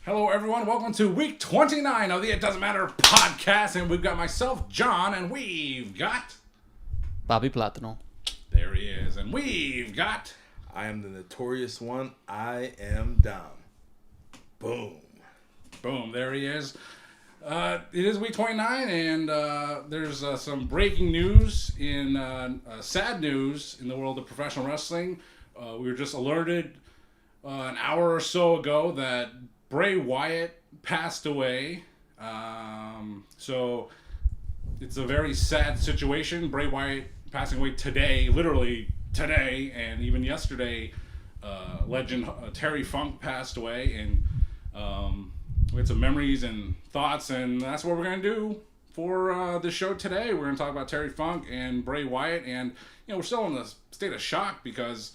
Hello, everyone. Welcome to week 29 of the It Doesn't Matter podcast. And we've got myself, John, and we've got... Bobby Platano. There he is. And we've got... I am the notorious one. I am Dom. Boom. Boom. There he is. It is week 29, and there's some breaking news sad news in the world of professional wrestling. We were just alerted an hour or so ago that Bray Wyatt passed away. So it's a very sad situation. Bray Wyatt passing away today, literally today, and even yesterday, legend Terry Funk passed away, and we had some memories and thoughts, and that's what we're going to do for the show today. We're going to talk about Terry Funk and Bray Wyatt, and we're still in a state of shock because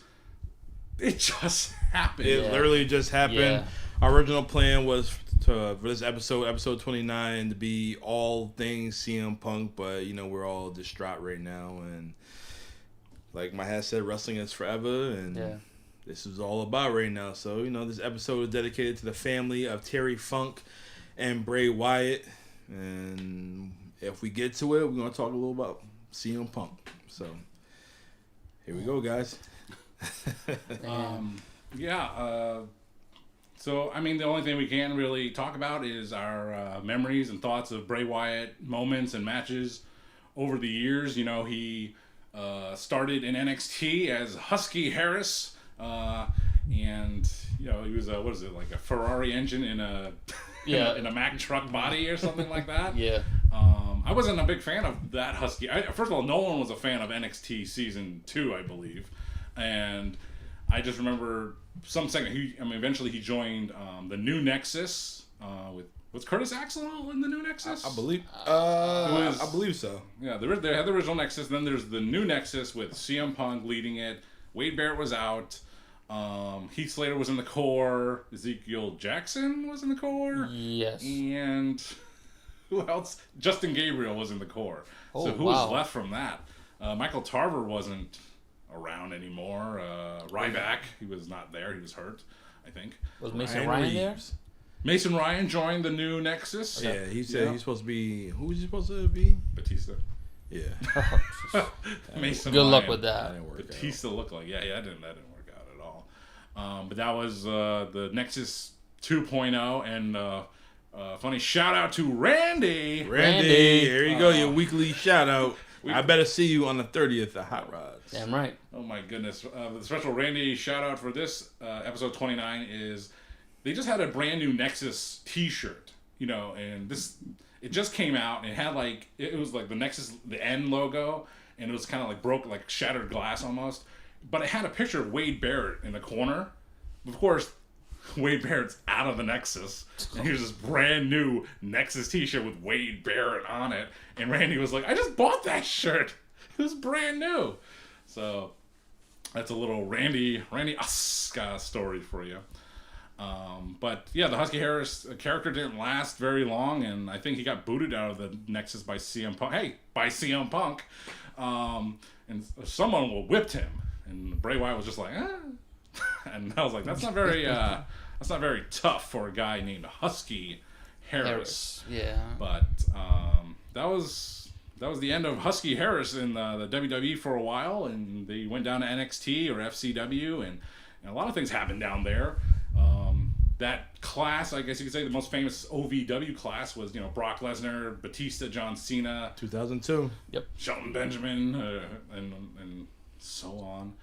it just happened. It literally just happened. Yeah. Our original plan was for this episode 29, to be all things CM Punk, but we're all distraught right now, and like my hat said, wrestling is forever, and this is all about right now. So this episode is dedicated to the family of Terry Funk and Bray Wyatt, and if we get to it, we're gonna talk a little about CM Punk. So here we go, guys. So, the only thing we can really talk about is our memories and thoughts of Bray Wyatt moments and matches over the years. He started in NXT as Husky Harris, and he was like a Ferrari engine in a in a Mack truck body or something like that. I wasn't a big fan of that Husky. First of all, no one was a fan of NXT season 2, I believe, and I just remember some second. Eventually he joined the New Nexus was Curtis Axel in the New Nexus? I believe. I believe so. Yeah, they had the original Nexus. Then there's the New Nexus with CM Punk leading it. Wade Barrett was out. Heath Slater was in the core. Ezekiel Jackson was in the core. Yes. And who else? Justin Gabriel was in the core. So who was left from that? Michael Tarver wasn't around anymore. Ryback, he was not there. He was hurt, I think. Was Mason Ryan there? Mason Ryan joined the New Nexus. Yeah, he said he's supposed to be... Who was he supposed to be? Batista. Yeah. Mason Good Ryan. luck with that. Batista looked like... Yeah, that didn't work out at all. But that was the Nexus 2.0, and funny shout out to Randy. Randy, there you go, your weekly shout out. I better see you on the 30th at Hot Rods. Damn right. Oh my goodness. The special Randy shout out for this episode 29 is they just had a brand new Nexus t-shirt, and it just came out, and it had it was like the Nexus, the N logo, and it was kind of like broke, like shattered glass almost, but it had a picture of Wade Barrett in the corner. Of course, Wade Barrett's out of the Nexus, and here's this brand new Nexus t-shirt with Wade Barrett on it, and Randy was like, I just bought that shirt. It was brand new. So that's a little Randy story for you. But yeah, the Husky Harris character didn't last very long, and I think he got booted out of the Nexus by CM Punk. And someone whipped him, and Bray Wyatt was just like, and I was like, that's not very tough for a guy named Husky Harris. Yeah. But that was the end of Husky Harris in the WWE for a while, and they went down to NXT or FCW, and a lot of things happened down there. That class, I guess you could say, the most famous OVW class was, Brock Lesnar, Batista, John Cena, 2002. Yep. Shelton Benjamin, and so on.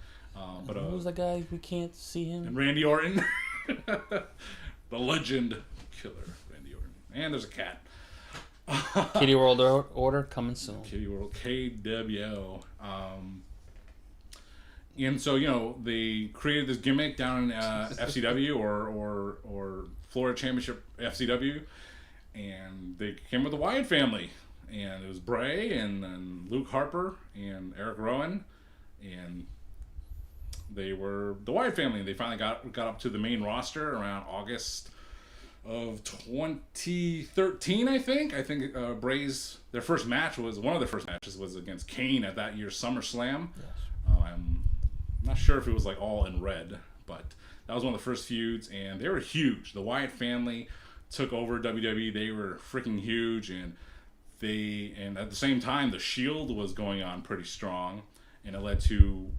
But who was the guy we can't see him? And Randy Orton, the legend killer, Randy Orton, and there's a cat. Kitty World Order coming soon. Kitty World KWO. And so, they created this gimmick down in FCW or Florida Championship FCW, and they came with the Wyatt family, and it was Bray and Luke Harper and Eric Rowan, and they were the Wyatt family, and they finally got up to the main roster around August of 2013, I think. Bray's one of their first matches was against Kane at that year's SummerSlam. Yes. I'm not sure if it was all in red, but That was one of the first feuds, and they were huge. The Wyatt family took over WWE. They were freaking huge, and at the same time, the Shield was going on pretty strong, and it led to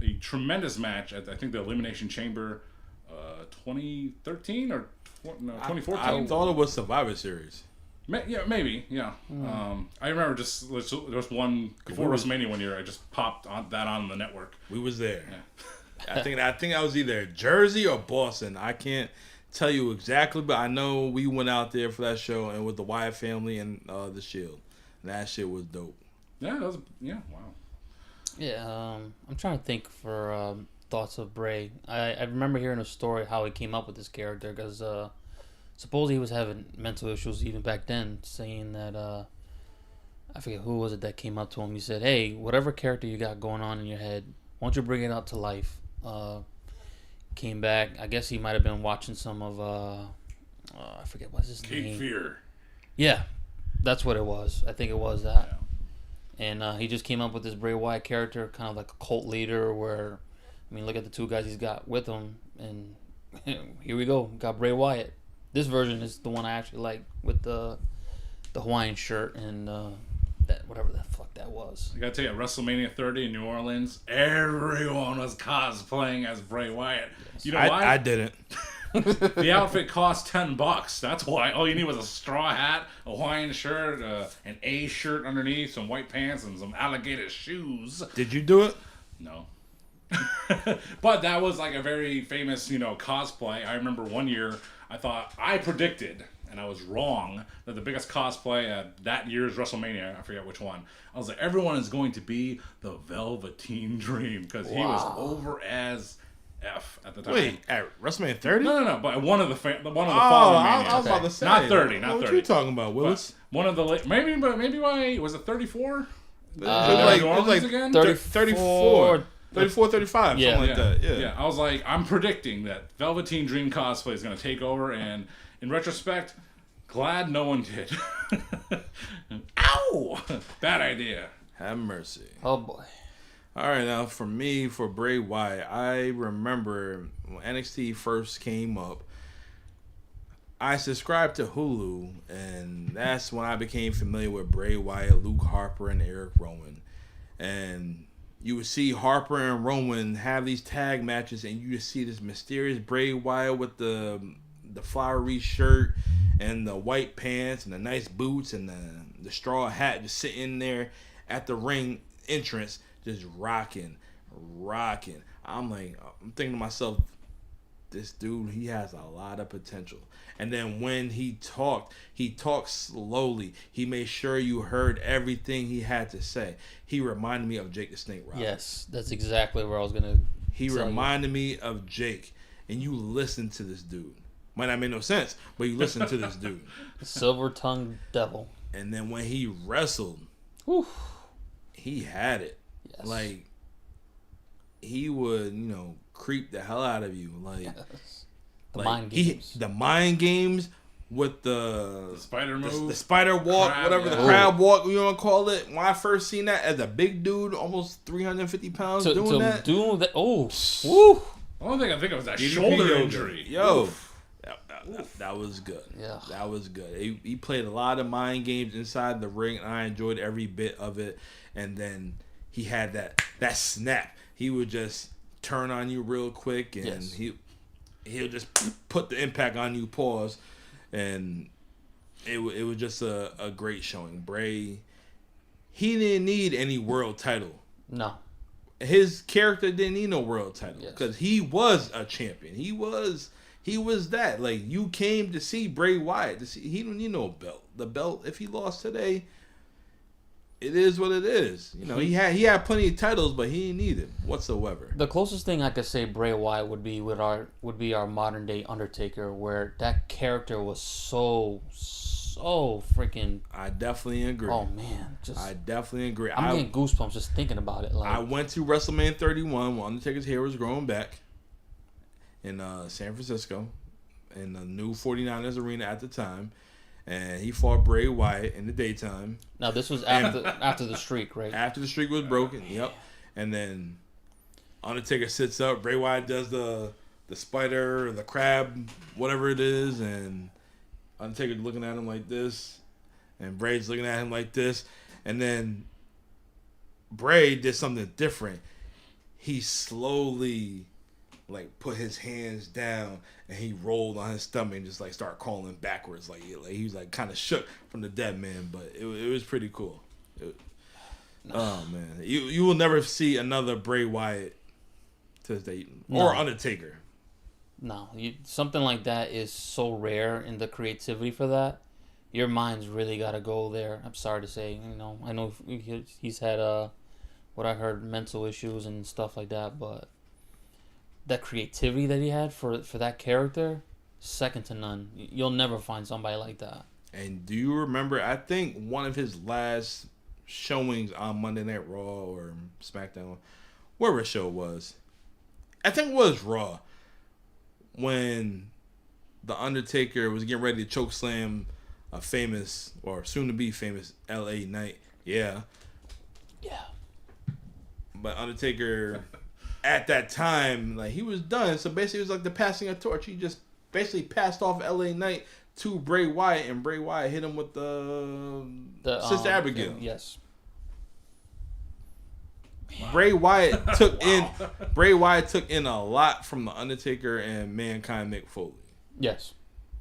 a tremendous match at, I think, the Elimination Chamber, 2013 or 2014. I thought it was Survivor Series. Yeah, maybe. Yeah. I remember there was one before WrestleMania one year. I just popped on the network. We was there. Yeah. I think I was either Jersey or Boston. I can't tell you exactly, but I know we went out there for that show and with the Wyatt family and the Shield. And that shit was dope. Yeah, wow. Yeah, I'm trying to think for thoughts of Bray. I remember hearing a story how he came up with this character because supposedly he was having mental issues even back then, saying that I forget who was it that came up to him. He said, "Hey, whatever character you got going on in your head, why don't you bring it out to life?" Came back. I guess he might have been watching some of I forget what's his name. Cape Fear. Yeah, that's what it was. I think it was that. Yeah. And he just came up with this Bray Wyatt character, kind of like a cult leader. Where, I mean, look at the two guys he's got with him, and here we go. Got Bray Wyatt. This version is the one I actually like with the Hawaiian shirt and that whatever the fuck that was. I gotta tell you, at WrestleMania 30 in New Orleans, everyone was cosplaying as Bray Wyatt. Yes. You know why? I didn't. The outfit cost $10. That's why. All you need was a straw hat, a Hawaiian shirt, an A shirt underneath, some white pants, and some alligator shoes. Did you do it? No. But that was like a very famous, cosplay. I remember one year I predicted, and I was wrong, that the biggest cosplay at that year's WrestleMania, I forget which one, I was like, everyone is going to be the Velveteen Dream, because he was over as F at the time. Wait, at WrestleMania 30? No, but one of the following I was Manias. about to say. Not 30, not 30. What are you talking about, Willis? But one of the maybe why was it 34? It was like again? 34, 35, yeah. something like that. Yeah. I was like, I'm predicting that Velveteen Dream cosplay is going to take over, and in retrospect, glad no one did. Ow! Bad idea. Have mercy. Oh boy. All right, now for me, for Bray Wyatt, I remember when NXT first came up, I subscribed to Hulu, and that's when I became familiar with Bray Wyatt, Luke Harper, and Eric Rowan. And you would see Harper and Rowan have these tag matches, and you just see this mysterious Bray Wyatt with the flowery shirt and the white pants and the nice boots and the straw hat just sitting there at the ring entrance, just rocking. I'm thinking to myself, this dude, he has a lot of potential. And then when he talked slowly. He made sure you heard everything he had to say. He reminded me of Jake the Snake Roberts. Yes, that's exactly where I was gonna. He reminded me of Jake. And you listen to this dude. Might not make no sense, but you listen to this dude. Silver-tongued devil. And then when he wrestled, he had it. Yes. Like, he would, creep the hell out of you. Like, yes. Mind games. The mind games with the spider move. The spider walk, the crab walk, you want to call it. When I first seen that as a big dude, almost 350 pounds, doing that. Oh, woo. The only thing I think of was that shoulder injury. Yo. That was good. Yeah. That was good. He played a lot of mind games inside the ring, and I enjoyed every bit of it. And then he had that snap. He would just turn on you real quick, and he'll just put the impact on you, pause. And it was just a great showing. Bray, he didn't need any world title. No. His character didn't need no world title because he was a champion. He was that. Like, you came to see Bray Wyatt. He don't need no belt. The belt, if he lost today, it is what it is. He had plenty of titles, but he didn't need it whatsoever. The closest thing I could say Bray Wyatt would be our modern day Undertaker, where that character was so freaking. I definitely agree. Oh man, I definitely agree. I'm getting goosebumps just thinking about it. Like, I went to WrestleMania 31 when Undertaker's hair was growing back in San Francisco, in the new 49ers arena at the time, and he fought Bray Wyatt in the daytime. Now this was after the streak, right? After the streak was broken, yep. And then Undertaker sits up. Bray Wyatt does the the spider or the crab, whatever it is, and Undertaker looking at him like this, and Bray's looking at him like this, and then Bray did something different. He slowly put his hands down and he rolled on his stomach and just started crawling backwards, like he was kind of shook from the dead man, but it was pretty cool. Oh man, you will never see another Bray Wyatt to this day, or Undertaker. No, something like that is so rare in the creativity for that. Your mind's really got to go there. I'm sorry to say, I know he's had what I heard, mental issues and stuff like that, but that creativity that he had for that character, second to none. You'll never find somebody like that. And do you remember, I think one of his last showings on Monday Night Raw or SmackDown, wherever the show was, I think it was Raw, when The Undertaker was getting ready to chokeslam a famous, or soon to be famous, LA Knight. Yeah. But Undertaker, at that time, he was done. So basically, it was the passing of torch. He just basically passed off LA Knight to Bray Wyatt, and Bray Wyatt hit him with the Sister Abigail. Yes. Wow. Bray Wyatt took in a lot from The Undertaker and Mankind Mick Foley. Yes.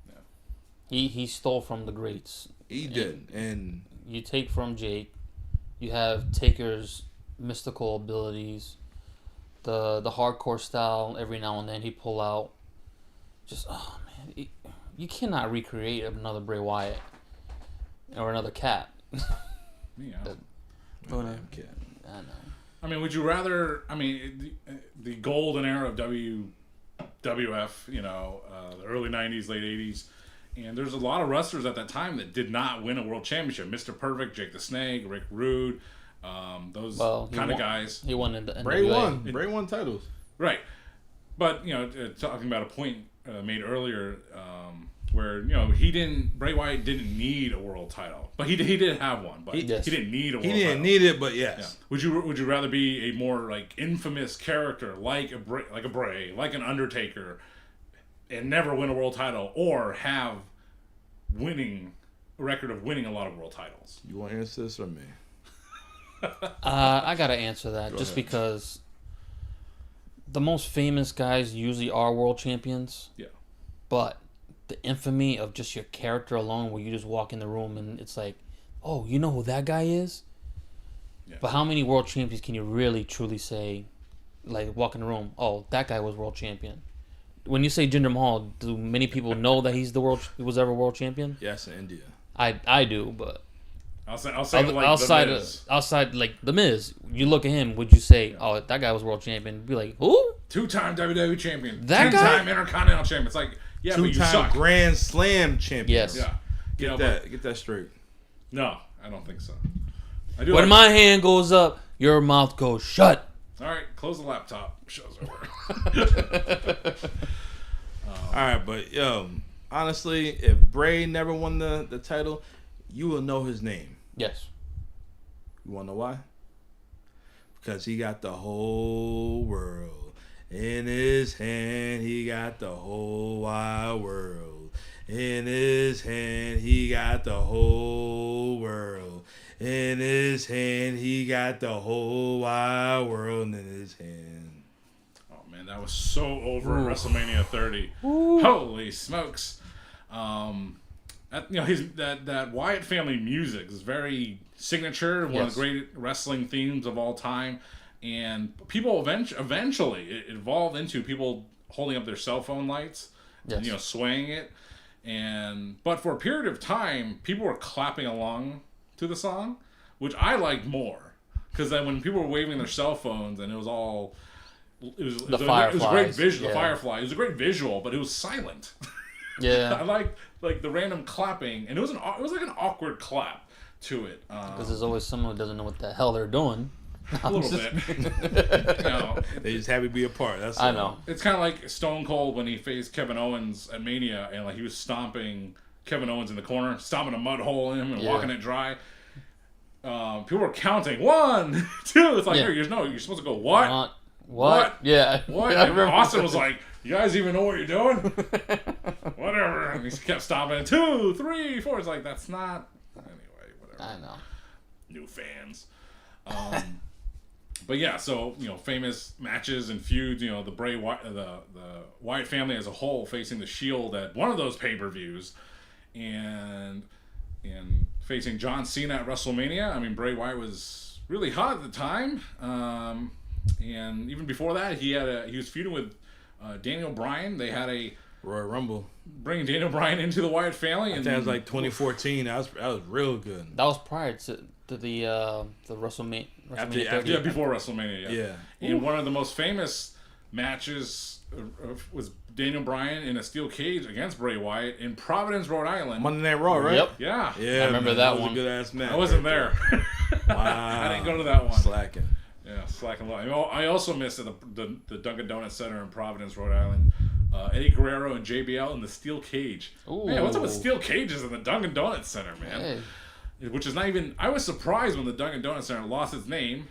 Yeah. He stole from the greats. He did. And you take from Jake, you have Taker's mystical abilities, the hardcore style. Every now and then he pull out. Just man, you cannot recreate another Bray Wyatt or another cat. Yeah. Cat. I know. I mean, would you rather? I mean, the golden era of WWF, the early '90s, late '80s, and there's a lot of wrestlers at that time that did not win a world championship. Mr. Perfect, Jake the Snake, Rick Rude, those kind of guys. He won in the Bray won. Bray won titles. Right, but talking about a point made earlier, where Bray Wyatt didn't need a world title, but he did have one, but he didn't need a world title. He didn't need it, but yes. Yeah. Would you rather be a more infamous character like a Bray, like an Undertaker, and never win a world title, or have a record of winning a lot of world titles? You want to answer this or me? I gotta answer that. Go ahead. Because the most famous guys usually are world champions. Yeah, but the infamy of just your character alone, where you just walk in the room and it's oh, you know who that guy is? Yeah. But how many world champions can you really truly say, walk in the room, oh, that guy was world champion? When you say Jinder Mahal, do many people know that he was ever world champion? Yes, in India. I do, but I'll say outside The Miz, you look at him, would you say, oh, that guy was world champion? Be like, who? 2-time WWE champion. That guy? 10-time Intercontinental champion. It's yeah, but you suck. 2-time Grand Slam champion. Yes. Yeah. Get that straight. No, I don't think so. When my hand goes up, your mouth goes shut. All right, close the laptop. Show's over. All right, but honestly, if Bray never won the title, you will know his name. Yes. You want to know why? Because he got the whole world in his hand. He got the whole wide world in his hand. He got the whole world in his hand. He got the whole wide world in his hand. Oh man, that was so over at WrestleMania 30. Ooh. Holy smokes! That Wyatt family music is very signature, one of the great wrestling themes of all time, and people eventually it evolved into people holding up their cell phone lights, and, swaying it, but for a period of time, people were clapping along to the song, which I liked more, because then when people were waving their cell phones and it was a great visual. The Firefly. It was a great visual, but it was silent. Yeah, I liked the random clapping, and it was an awkward clap to it. Because there's always someone who doesn't know what the hell they're doing. A little bit. They just happy to be a part. That's I know. It's kind of like Stone Cold when he faced Kevin Owens at Mania, and he was stomping Kevin Owens in the corner, stomping a mud hole in him and walking it dry. People were counting 1, 2. It's you're supposed to go what? What? Yeah. What? And Austin was like, You guys even know what you're doing? Whatever. And he kept stopping. 2, 3, 4. It's like, that's not... Anyway, whatever. I know. New fans. But yeah, so, famous matches and feuds, the Bray Wyatt, the Wyatt family as a whole facing the Shield at one of those pay-per-views and facing John Cena at WrestleMania. I mean, Bray Wyatt was really hot at the time. And even before that, he was feuding with Daniel Bryan. They had a Royal Rumble. Bringing Daniel Bryan into the Wyatt family. I think it was like 2014. That was real good. That was prior to the WrestleMania. Yeah, before WrestleMania. Yeah. And one of the most famous matches was Daniel Bryan in a steel cage against Bray Wyatt in Providence, Rhode Island. Monday Night Raw, right? Yep. Yeah. Yeah, I remember that one. Was a good ass match. I wasn't there. Wow. I didn't go to that one. Slacking. Yeah, slacking low. I also missed at the Dunkin' Donuts Center in Providence, Rhode Island. Eddie Guerrero and JBL in the steel cage. Ooh. Man, what's up with steel cages in the Dunkin' Donuts Center, man? Hey. Which is not even... I was surprised when the Dunkin' Donuts Center lost its name.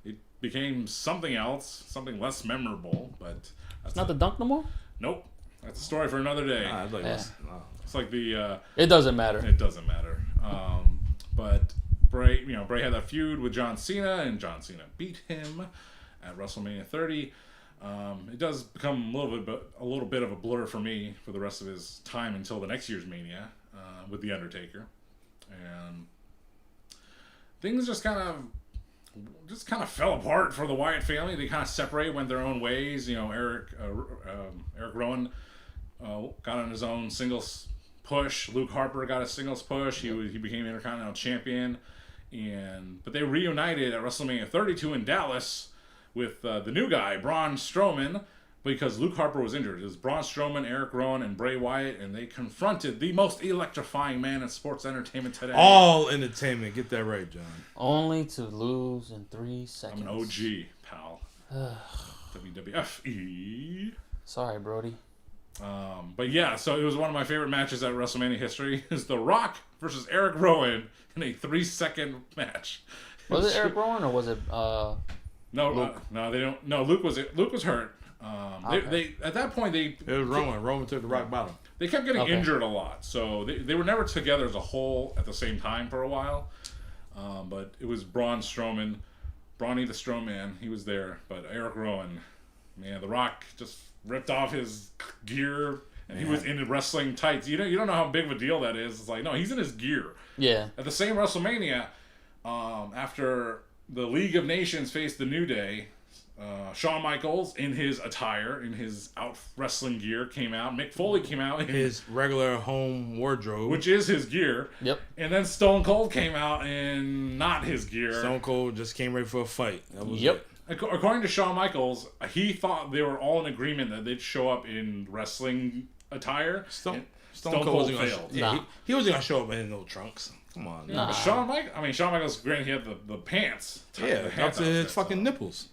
It became something else, something less memorable, but... It's not the Dunk no more? Nope. That's a story for another day. It's like the... it doesn't matter. It doesn't matter. But Bray had that feud with John Cena, and John Cena beat him at WrestleMania 30. It does become a little bit of a blur for me for the rest of his time until the next year's Mania with The Undertaker. And things just kind of fell apart for the Wyatt family. They kind of separated, went their own ways. Eric Rowan got on his own singles push. Luke Harper got a singles push. He became Intercontinental Champion. But they reunited at WrestleMania 32 in Dallas with the new guy, Braun Strowman, because Luke Harper was injured. It was Braun Strowman, Eric Rowan, and Bray Wyatt, and they confronted the most electrifying man in sports entertainment today. All entertainment. Get that right, John. Only to lose in 3 seconds. I'm an OG, pal. WWFE. Sorry, Brody. But yeah, so it was one of my favorite matches at WrestleMania history. Is The Rock versus Eric Rowan in a 3-second match. Was it Eric Rowan or was it No, Luke? no, they don't. No, Luke was hurt. Okay. They at that point It was Roman. Roman took the rock bottom. They kept getting injured a lot, so they were never together as a whole at the same time for a while. But it was Braun Strowman, Brawny the Strowman. He was there, but Eric Rowan, man, The Rock just ripped off his gear, and he was in wrestling tights. You don't know how big of a deal that is. It's like, no, he's in his gear. Yeah. At the same WrestleMania, after the League of Nations faced the New Day, Shawn Michaels in his attire, in his out wrestling gear, came out. Mick Foley came out in his regular home wardrobe, which is his gear. Yep. And then Stone Cold came out in not his gear. Stone Cold just came ready for a fight. That was Yep. it. According to Shawn Michaels, he thought they were all in agreement that they'd show up in wrestling attire. Stone Cold wasn't failed. he wasn't gonna show up in no trunks. Come on. Yeah, but Shawn Michaels, granted, he had the pants. Up to his fucking nipples.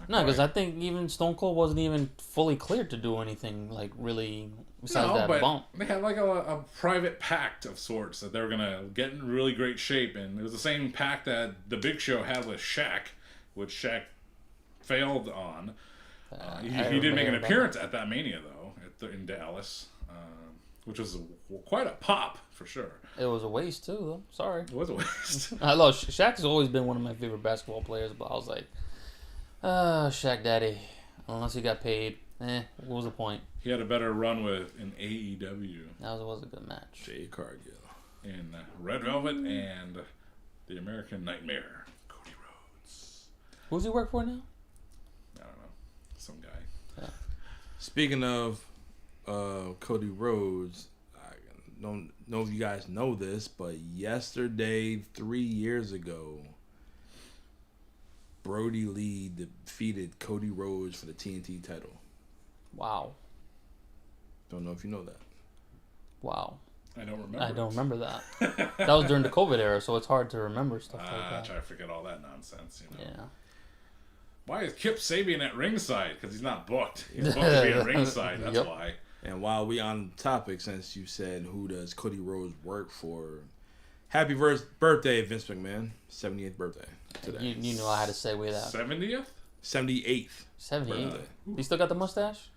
No, because I think even Stone Cold wasn't even fully cleared to do anything like really besides that bump. They had like a private pact of sorts that they were gonna get in really great shape, and it was the same pact that the Big Show had with Shaq, which Shaq failed on. He did make an appearance at that Mania though, in Dallas, which was quite a pop for sure. It was a waste too, though. Sorry. It was a waste. I love Shaq. Has always been one of my favorite basketball players, but I was like, Shaq Daddy. Unless he got paid, what was the point? He had a better run with in AEW. That was a good match. Jay Cargill. In Red Velvet and the American Nightmare, Cody Rhodes. Who's he work for now? I don't know. Some guy. Yeah. Speaking of Cody Rhodes, I don't know if you guys know this, but yesterday, 3 years ago, Brody Lee defeated Cody Rhodes for the TNT title. Wow. Don't know if you know that. Wow. I don't remember. I don't remember that. That was during the COVID era, so it's hard to remember stuff like I that. try to forget all that nonsense, Yeah. Why is Kip Sabian at ringside? Because he's not booked. He's booked to be at ringside. That's why. And while we on the topic, since you said who does Cody Rhodes work for, happy birthday, Vince McMahon. 78th birthday today. You know I had to segue that. 70th? 78th. 78. birthday. He still got the mustache?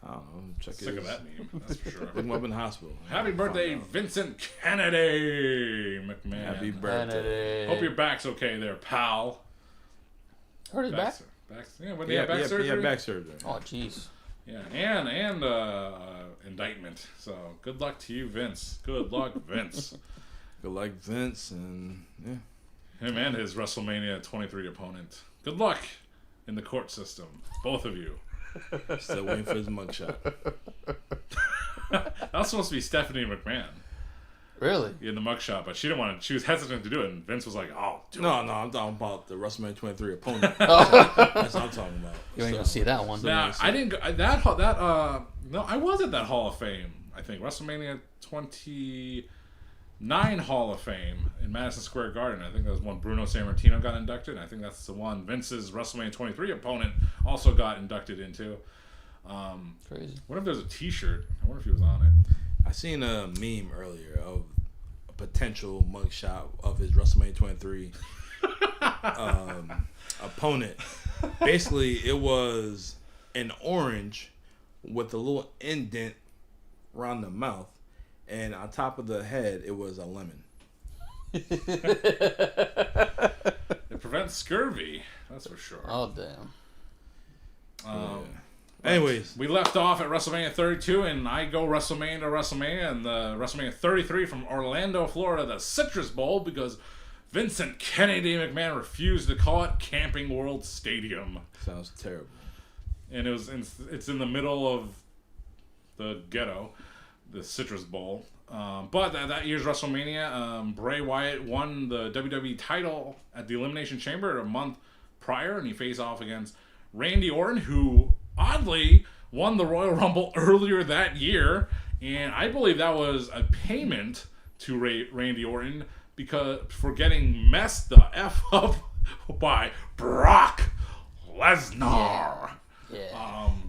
I don't know. Check Sick of that meme, that's for sure. Look him up in the hospital. Happy birthday, Vincent Kennedy McMahon. Happy birthday. Hope your back's okay there, pal. Hurt his back? Yeah, when they had back surgery. Yeah, back surgery. Oh, jeez. Yeah, and indictment. So good luck to you, Vince. Good luck, Vince. Good luck, Vince, and yeah. Him and his WrestleMania 23 opponent. Good luck in the court system, both of you. Still waiting for his mugshot. That was supposed to be Stephanie McMahon Really? in the mugshot, but she didn't want to. She was hesitant to do it, and Vince was like, "Oh, No, I'm talking about the WrestleMania 23 opponent. That's what I'm talking about. You ain't gonna see that one. Now, I didn't go no, I was at that Hall of Fame. I think WrestleMania 29 Hall of Fame in Madison Square Garden. I think that was one Bruno Sammartino got inducted. And I think that's the one Vince's WrestleMania 23 opponent also got inducted into. Crazy. What if there's a T-shirt? I wonder if he was on it. I seen a meme earlier of a potential mugshot of his WrestleMania 23 opponent. Basically, it was an orange with a little indent around the mouth, and on top of the head, it was a lemon. It prevents scurvy, that's for sure. Oh, damn. Anyways, We left off at WrestleMania 32, and I go WrestleMania to WrestleMania, and the WrestleMania 33 from Orlando, Florida, the Citrus Bowl, because Vincent Kennedy McMahon refused to call it Camping World Stadium. sounds terrible. And it's in the middle of the ghetto, the Citrus Bowl. But that year's WrestleMania, Bray Wyatt won the WWE title at the Elimination Chamber a month prior, and he faced off against Randy Orton, who oddly won the Royal Rumble earlier that year. And I believe that was a payment to Randy Orton for getting messed the F up by Brock Lesnar.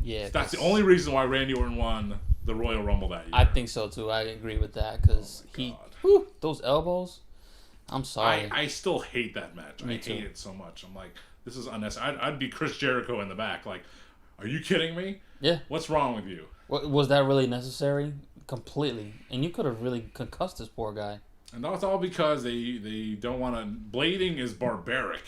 Yeah. That's the only reason why Randy Orton won the Royal Rumble that year. I think so too. I agree with that because those elbows. I'm sorry. I still hate that match. Me I too. hate it so much. I'm like, this is unnecessary. I'd be Chris Jericho in the back. Like, are you kidding me? Yeah. What's wrong with you? Was that really necessary? Completely. And you could have really concussed this poor guy. And that's all because they don't want to. Blading is barbaric.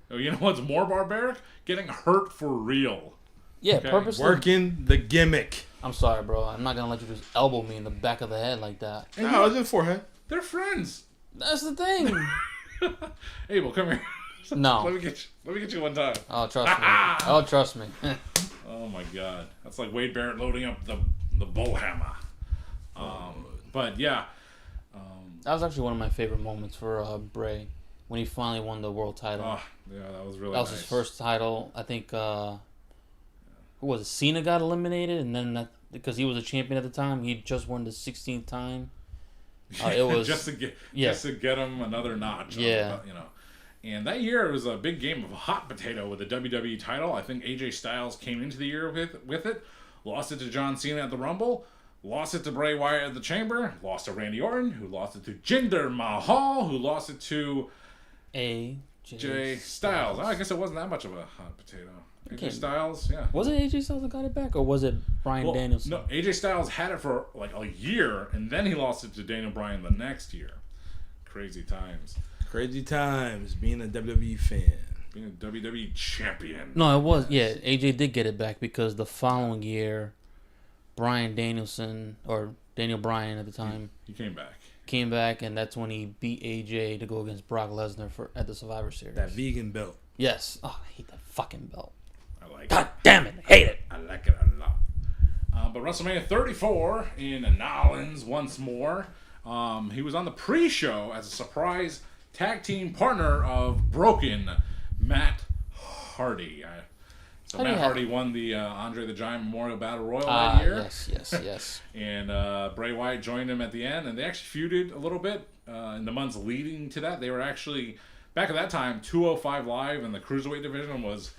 You know what's more barbaric? Getting hurt for real. Yeah, Okay. purposely. Working the gimmick. I'm sorry, bro. I'm not gonna let you just elbow me in the back of the head like that. And No, it was in the forehead. they're friends. That's the thing. Abel, come here. No. Let me get you one time. Oh, trust me. Oh, trust me. Oh my God, that's like Wade Barrett loading up the bull hammer. But yeah, That was actually one of my favorite moments for Bray when he finally won the world title. yeah, that was really That was nice. his first title. I think who was it? Cena got eliminated, and then because he was a champion at the time, he just won the 16th time. It was just to get him another notch. Yeah. And that year it was a big game of hot potato with the WWE title. I think AJ Styles came into the year with it, lost it to John Cena at the Rumble, lost it to Bray Wyatt at the Chamber, lost to Randy Orton, who lost it to Jinder Mahal, who lost it to AJ Styles. I guess it wasn't that much of a hot potato. Okay. AJ Styles, yeah. Was it AJ Styles that got it back, or was it Bryan Danielson? No, AJ Styles had it for like a year, and then he lost it to Daniel Bryan the next year. Crazy times. Crazy times being a WWE fan. Being a WWE champion. No, it was. Yeah, AJ did get it back because the following year, Bryan Danielson, or Daniel Bryan at the time, He came back. came back, and that's when he beat AJ to go against Brock Lesnar at the Survivor Series. That vegan belt. Yes. Oh, I hate that fucking belt. I like God it. damn it. I hate it. I like it a lot. But WrestleMania 34 in Nolens once more. He was on the pre-show as a surprise tag team partner of Broken, Matt Hardy. Matt Hardy won the Andre the Giant Memorial Battle Royal that year. Yes. And Bray Wyatt joined him at the end, and they actually feuded a little bit in the months leading to that. They were actually, back at that time, 205 Live and the Cruiserweight division was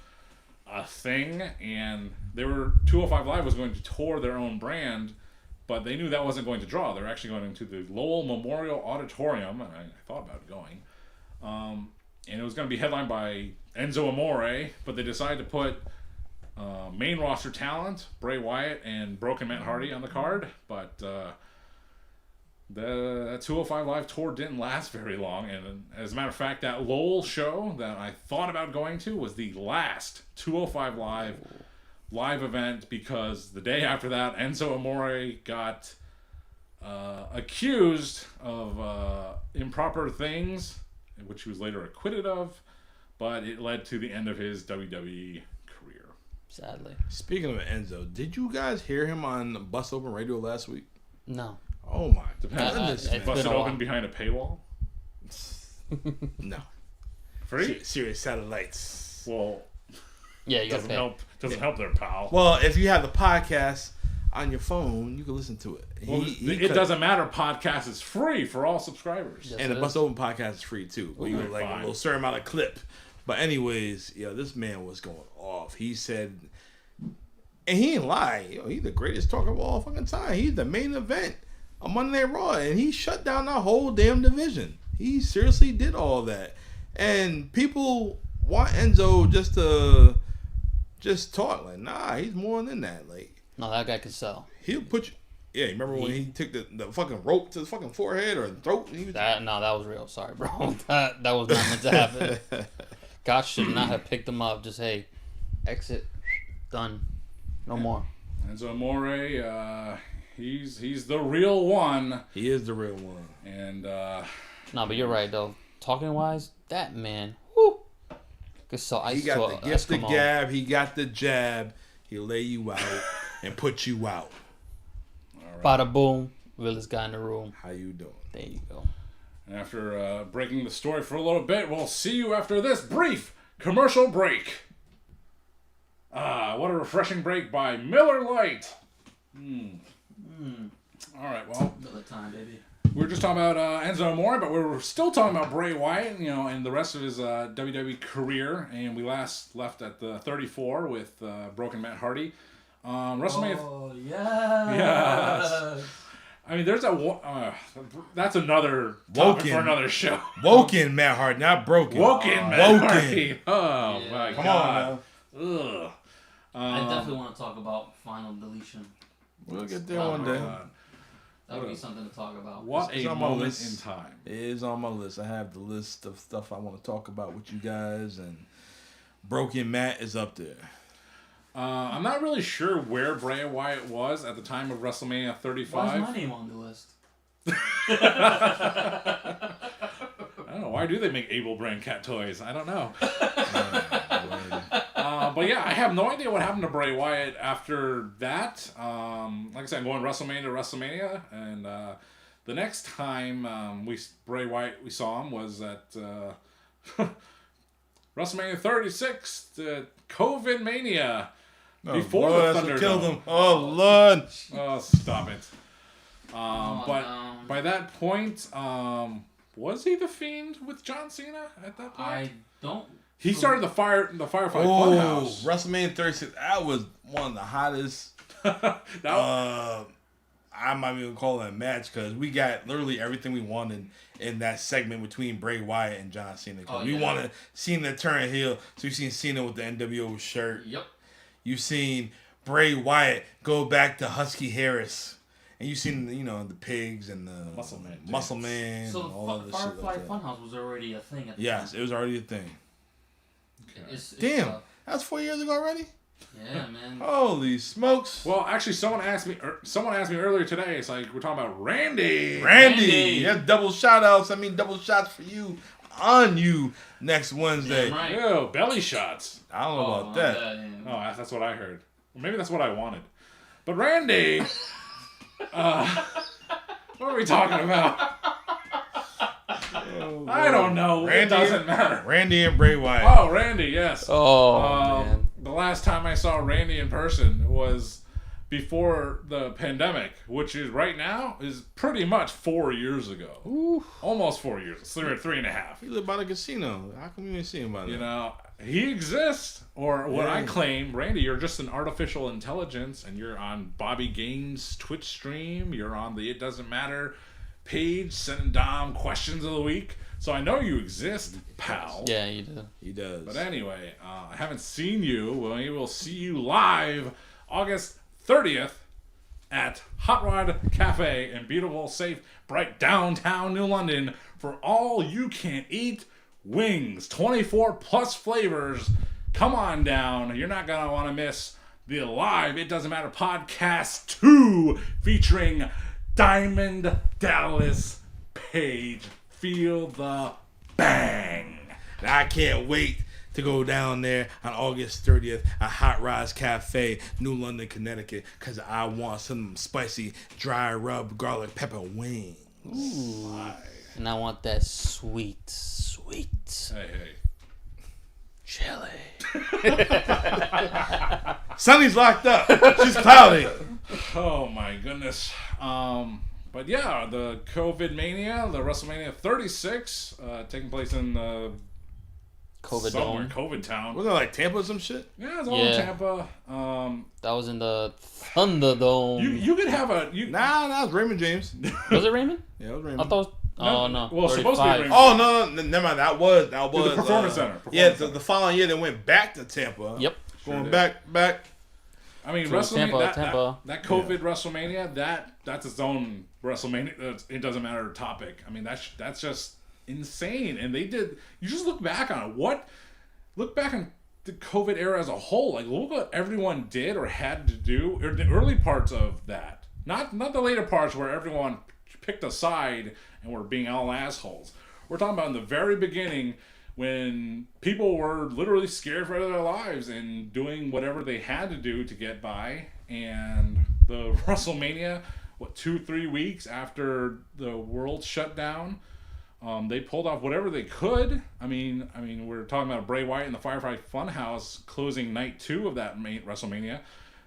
a thing, and 205 Live was going to tour their own brand, but they knew that wasn't going to draw. They were actually going to the Lowell Memorial Auditorium, and I thought about going. and it was going to be headlined by Enzo Amore, but they decided to put main roster talent Bray Wyatt and Broken Matt Hardy on the card, but the 205 Live tour didn't last very long, and as a matter of fact, that Lowell show that I thought about going to was the last 205 live event, because the day after that, Enzo Amore got accused of improper things, which he was later acquitted of, but it led to the end of his WWE career. Sadly. Speaking of Enzo, did you guys hear him on Bust Open Radio last week? No. Oh my goodness. It's Busted been a open while. behind a paywall? No. Free? Serious satellites. Well, Yeah, you got to doesn't pay. help. Doesn't help there, pal. Well, if you have the podcast on your phone, you can listen to it. Well, it doesn't matter. Podcast is free for all subscribers. Yes, and it the is. Bust Open podcast is free too. But you Okay, like fine. a little certain amount of clip. But anyways, this man was going off. He said, and he didn't lie. He's the greatest talker of all fucking time. He's the main event on Monday Night Raw, and he shut down that whole damn division. He seriously did all that, and people want Enzo just talk like, nah, he's more than that. Like, No, that guy can sell. he'll put you. Yeah, remember when he took the fucking rope to his fucking forehead or throat? And he was, That was real. Sorry, bro. That was not meant to happen. God should not have picked him up. Just, hey, exit, done, no more. Enzo Amore, he's the real one. he is the real one. And No, but you're right though. Talking wise, that man, whoo, could sell ice He got to the a gift, the Eskimo. gab. He got the jab. He'll lay you out and put you out. Bada boom, realest guy in the room. How you doing? There you go. And after breaking the story for a little bit, we'll see you after this brief commercial break. What a refreshing break by Miller Lite. All right, well, Another time, baby. we were just talking about Enzo Amore, but we were still talking about Bray Wyatt, and the rest of his WWE career. And we last left at the 34 with Broken Matt Hardy. WrestleMania. Oh yes. Yes. I mean, there's that's another topic Woken. for another show. Woken Matt Hardy, not broken. Woken Matt Woken. Hardy. Oh Yeah. my Come god. on, Ugh. I definitely want to talk about final deletion. We'll get there Oh one my day. God. That would be something to talk about. What It's a on my moment list. in time. It is on my list. I have the list of stuff I want to talk about with you guys, and Broken Matt is up there. I'm not really sure where Bray Wyatt was at the time of WrestleMania Why is 35. my name on the list? I don't know. Why do they make Able brand cat toys? I don't know. But yeah, I have no idea what happened to Bray Wyatt after that. Like I said, I'm going WrestleMania to WrestleMania, and the next time Bray Wyatt we saw him was at WrestleMania 36, COVID Mania. Before the Lord, that's what Thunderdome. killed him. Oh Lord! Oh, stop it. Oh, But no. by that point, was he the Fiend with John Cena at that point? I don't. He started the Firefly Oh, Funhouse. WrestleMania 36. That was one of the hottest. That- I might even call it a match because we got literally everything we wanted in that segment between Bray Wyatt and John Cena. 'Cause we wanted Cena to turn heel, so you've seen Cena with the NWO shirt. Yep. You've seen Bray Wyatt go back to Husky Harris. And you've seen, the pigs and the Muscle Man So and all the of this shit Firefly like that. Funhouse was already a thing at the Yes, time. it was already a thing. It's, Damn, that was 4 years ago already? yeah, man. Holy smokes. well, actually, someone asked me earlier today. It's like we're talking about Randy. Randy, that's double shout outs. I mean, double shots for you on you next Wednesday. Damn right. Ew, belly shots. I don't know about that. Oh, that's what I heard. Or maybe that's what I wanted. But Randy, what are we talking about? I don't know. It doesn't matter. Randy and Bray Wyatt. Oh, Randy, yes. Oh, man. The last time I saw Randy in person was before the pandemic, which is right now is pretty much 4 years ago. Ooh. Almost 4 years. It's 3.5. He lived by the casino. How come you didn't see him by You that? know, he exists. Or what I Yeah. claim, Randy, you're just an artificial intelligence, and you're on Bobby Gaines' Twitch stream. You're on the It Doesn't Matter page sending Dom questions of the week. So I know you exist, pal. Yeah, you do. He does. But anyway, I haven't seen you. We will see you live August 30th at Hot Rod Cafe in beautiful, safe, bright downtown New London for all you can eat wings. 24 plus flavors. Come on down. You're not going to want to miss the live It Doesn't Matter podcast 2 featuring Diamond Dallas Page. Feel the bang. I can't wait to go down there on August 30th at Hot Rod's Cafe, New London, Connecticut, because I want some spicy, dry rub, garlic pepper wings. Ooh. And I want that sweet. Hey. Chili. Sunny's locked up. She's cloudy. Oh my goodness. But yeah, the COVID Mania, the WrestleMania 36, taking place in COVID somewhere, Dome. COVID town. Wasn't it like Tampa or some shit? Yeah, it's all in Tampa. That was in the Thunderdome. You could have a Nah, it was Raymond James. Was it Raymond? Yeah, it was Raymond. I thought. Oh no. Well, it's supposed to be 35. Raymond. Oh no, never mind. That was the Performance Center. Yeah, the following year they went back to Tampa. Yep. Going did. back. I mean, So WrestleMania, Tampa. that COVID WrestleMania, that's its own WrestleMania. It doesn't matter topic. I mean, that's just insane. And they did. You just look back on it. Look back on the COVID era as a whole. Like, look what everyone did or had to do, or the early parts of that. Not the later parts where everyone picked a side and were being all assholes. We're talking about in the very beginning when people were literally scared for their lives and doing whatever they had to do to get by. And the WrestleMania, 2-3 weeks after the world shut down, they pulled off whatever they could. I mean, we're talking about Bray Wyatt and the Firefly Funhouse closing night 2 of that WrestleMania.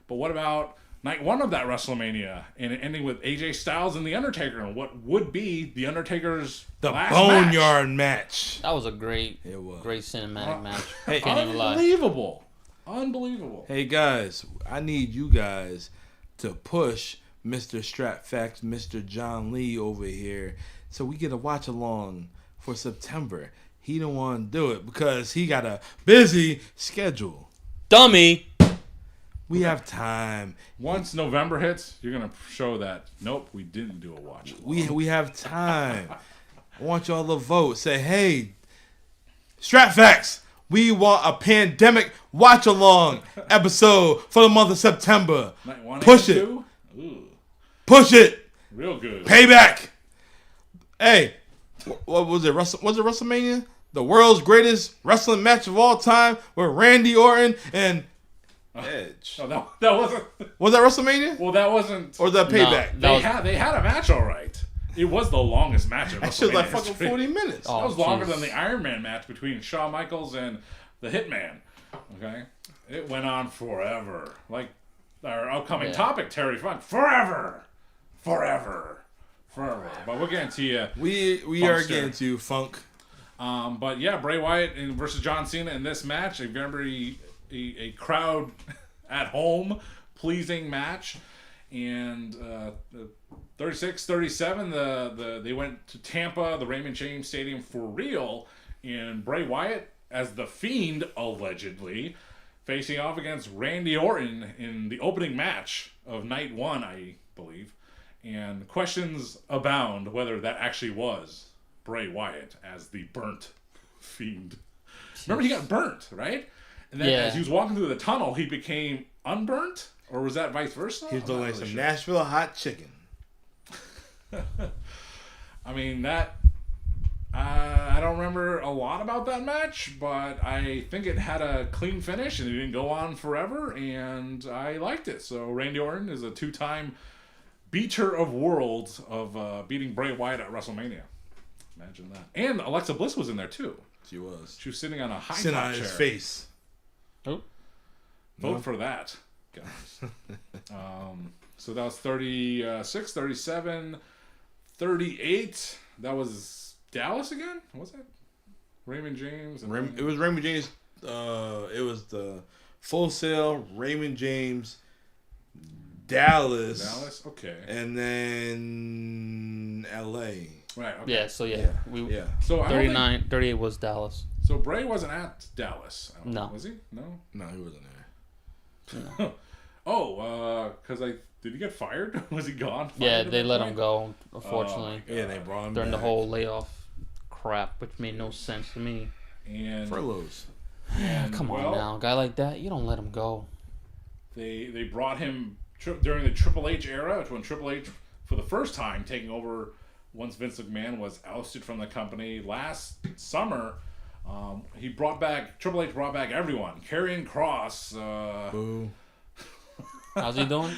But what about night 1 of that WrestleMania and it ending with AJ Styles and The Undertaker and what would be The Undertaker's last Boneyard match. That was a great cinematic match. Hey, can't even lie. Unbelievable. Hey guys, I need you guys to push Mr. Stratfax, Mr. John Lee over here so we get a watch along for September. He don't want to do it because he got a busy schedule. Dummy. We have time. Once November hits, you're going to show that, nope, we didn't do a watch. We have time. I want y'all to vote. Say, hey, Stratfax, we want a pandemic watch-along episode for the month of September. Night 1 Push and it. 2? Ooh, Push it. real good. Payback. Hey, what was it? Was it WrestleMania? The world's greatest wrestling match of all time with Randy Orton and Edge. Oh, that wasn't... Was that WrestleMania? Well, that wasn't... Or was that Payback? No. They had a match, all right. It was the longest match of That shit was like WrestleMania fucking history. 40 minutes. Oh, That was longer jeez. than the Iron Man match between Shawn Michaels and the Hitman. Okay? It went on forever. Like our upcoming topic, Terry Funk. Forever. But we'll get into you. We are getting to Funk. But yeah, Bray Wyatt versus John Cena in this match. A very a crowd at home pleasing match. And 36-37, they went to Tampa, the Raymond James Stadium for real. And Bray Wyatt, as the Fiend, allegedly, facing off against Randy Orton in the opening match of night 1, I believe. And questions abound whether that actually was Bray Wyatt as the burnt Fiend. Remember, he got burnt, right? And then as he was walking through the tunnel, he became unburnt? Or was that vice versa? He's doing like some Nashville hot chicken. I mean, that... I don't remember a lot about that match, but I think it had a clean finish and it didn't go on forever, and I liked it. So Randy Orton is a 2-time beater of worlds of beating Bray Wyatt at WrestleMania. Imagine that. And Alexa Bliss was in there, too. She was. She was sitting on a high Sitting top on chair. his face. Oh. Vote for that, guys. So that was 36, 37, 38. That was Dallas again? Was that? Raymond James? It was Raymond James. It was the Full Sail Raymond James Dallas, okay, and then L.A. Right. Okay. Yeah. So So 38 was Dallas. So Bray wasn't at Dallas. No. Was he? No. No, he wasn't there. No. Because did he get fired? Was he gone? Yeah, they let him go. Unfortunately, yeah, they brought him during back. the whole layoff crap, which made no sense to me. And furloughs. Come on now, a guy like that, you don't let him go. They brought him during the Triple H era, when Triple H, for the first time, taking over once Vince McMahon was ousted from the company last summer. Triple H brought back everyone. Karrion Kross. Boo. How's he doing?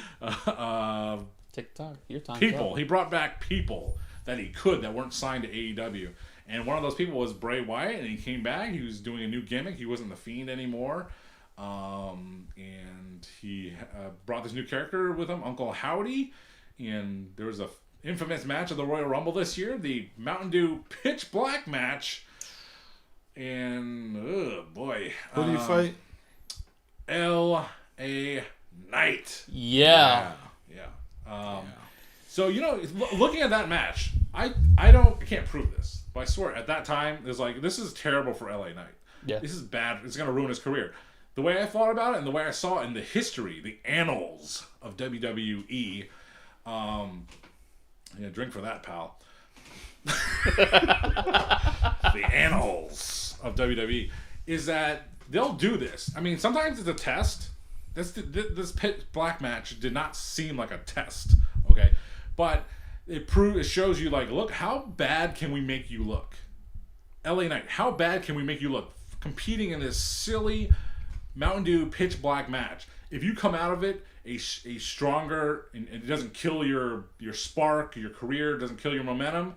TikTok. Your time. People. He brought back people that he could that weren't signed to AEW. And one of those people was Bray Wyatt, and he came back. He was doing a new gimmick. He wasn't the Fiend anymore. And he brought this new character with him, Uncle Howdy. And there was a infamous match of the Royal Rumble this year, the Mountain Dew Pitch Black match. And, oh boy. Who did he fight? L.A. Knight. Yeah. So, looking at that match, I can't prove this, but I swear at that time, it was like, this is terrible for LA Knight. Yeah. This is bad. It's going to ruin his career. The way I thought about it and the way I saw it in the history, the annals of WWE, drink for that, pal. The annals of WWE is that they'll do this. I mean, sometimes it's a test. This Pit Black match did not seem like a test, okay? But it shows you, like, look, how bad can we make you look? LA Knight, how bad can we make you look? Competing in this silly Mountain Dew Pitch Black match. If you come out of it a stronger, and it doesn't kill your spark, your career, doesn't kill your momentum,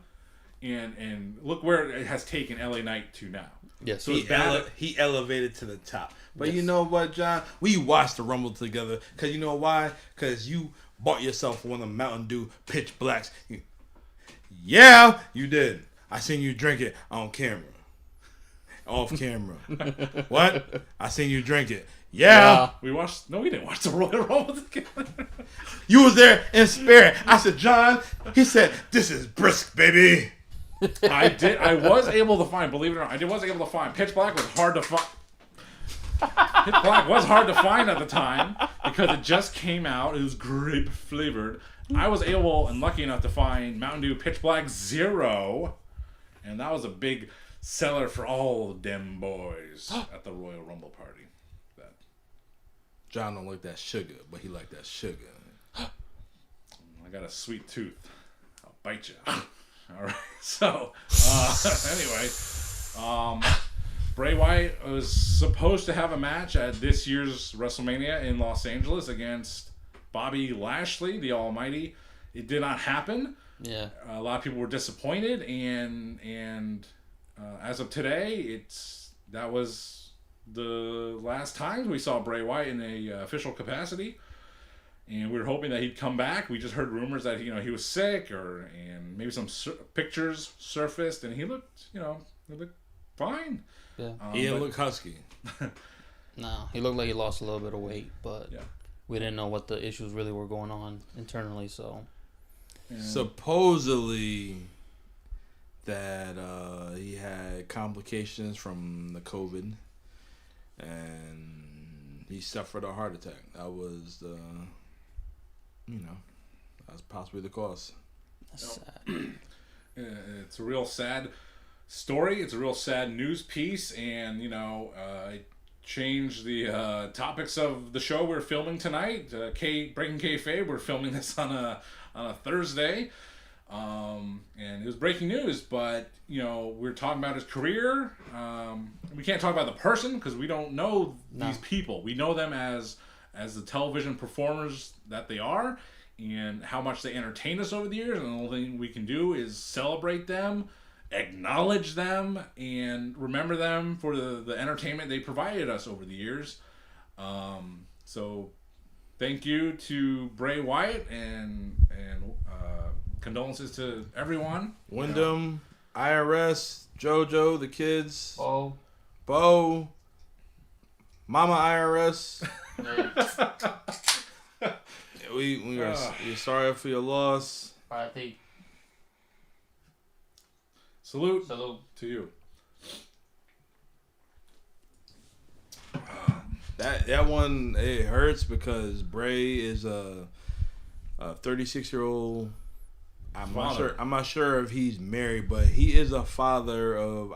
and look where it has taken LA Knight to now. Yes, so he elevated to the top. But You know what, John? We watched the Rumble together. Because you know why? Because you bought yourself one of the Mountain Dew Pitch Blacks. Yeah, you did. I seen you drink it on camera. Off camera. What? I seen you drink it. Yeah. We watched... No, we didn't watch the Royal Rumble together. You was there in spirit. I said, John, he said, this is brisk, baby. I was able to find, believe it or not, Pitch Black was hard to find. Pitch Black was hard to find at the time because it just came out. It was grape flavored. I was able and lucky enough to find Mountain Dew Pitch Black Zero, and that was a big seller for all them boys at the Royal Rumble party. John don't like that sugar, but he like that sugar. I got a sweet tooth. I'll bite you. All right. So, anyway, Bray Wyatt was supposed to have a match at this year's WrestleMania in Los Angeles against Bobby Lashley, the Almighty. It did not happen. Yeah. A lot of people were disappointed, and as of today, that was the last time we saw Bray Wyatt in a official capacity. And we were hoping that he'd come back. We just heard rumors that he was sick, and maybe some pictures surfaced, and he looked fine. Yeah, he didn't look husky. No, he looked like he lost a little bit of weight, but yeah. We didn't know what the issues really were going on internally. So supposedly that he had complications from the COVID, and he suffered a heart attack. That was that's possibly the cause. That's sad. It's a real sad story. It's a real sad news piece, and it changed the topics of the show we're filming tonight. Breaking Kayfabe. We're filming this on a Thursday, and it was breaking news. But we're talking about his career. We can't talk about the person because we don't know these people. We know them as the television performers that they are, and how much they entertain us over the years. And the only thing we can do is celebrate them, acknowledge them, and remember them for the entertainment they provided us over the years. So thank you to Bray Wyatt, and condolences to everyone. Wyndham, IRS, JoJo, the kids, Bo, Mama IRS. we're sorry for your loss. R.I.P. Salute to you. That one, it hurts because Bray is a 36-year-old. I'm not sure if he's married, but he is a father of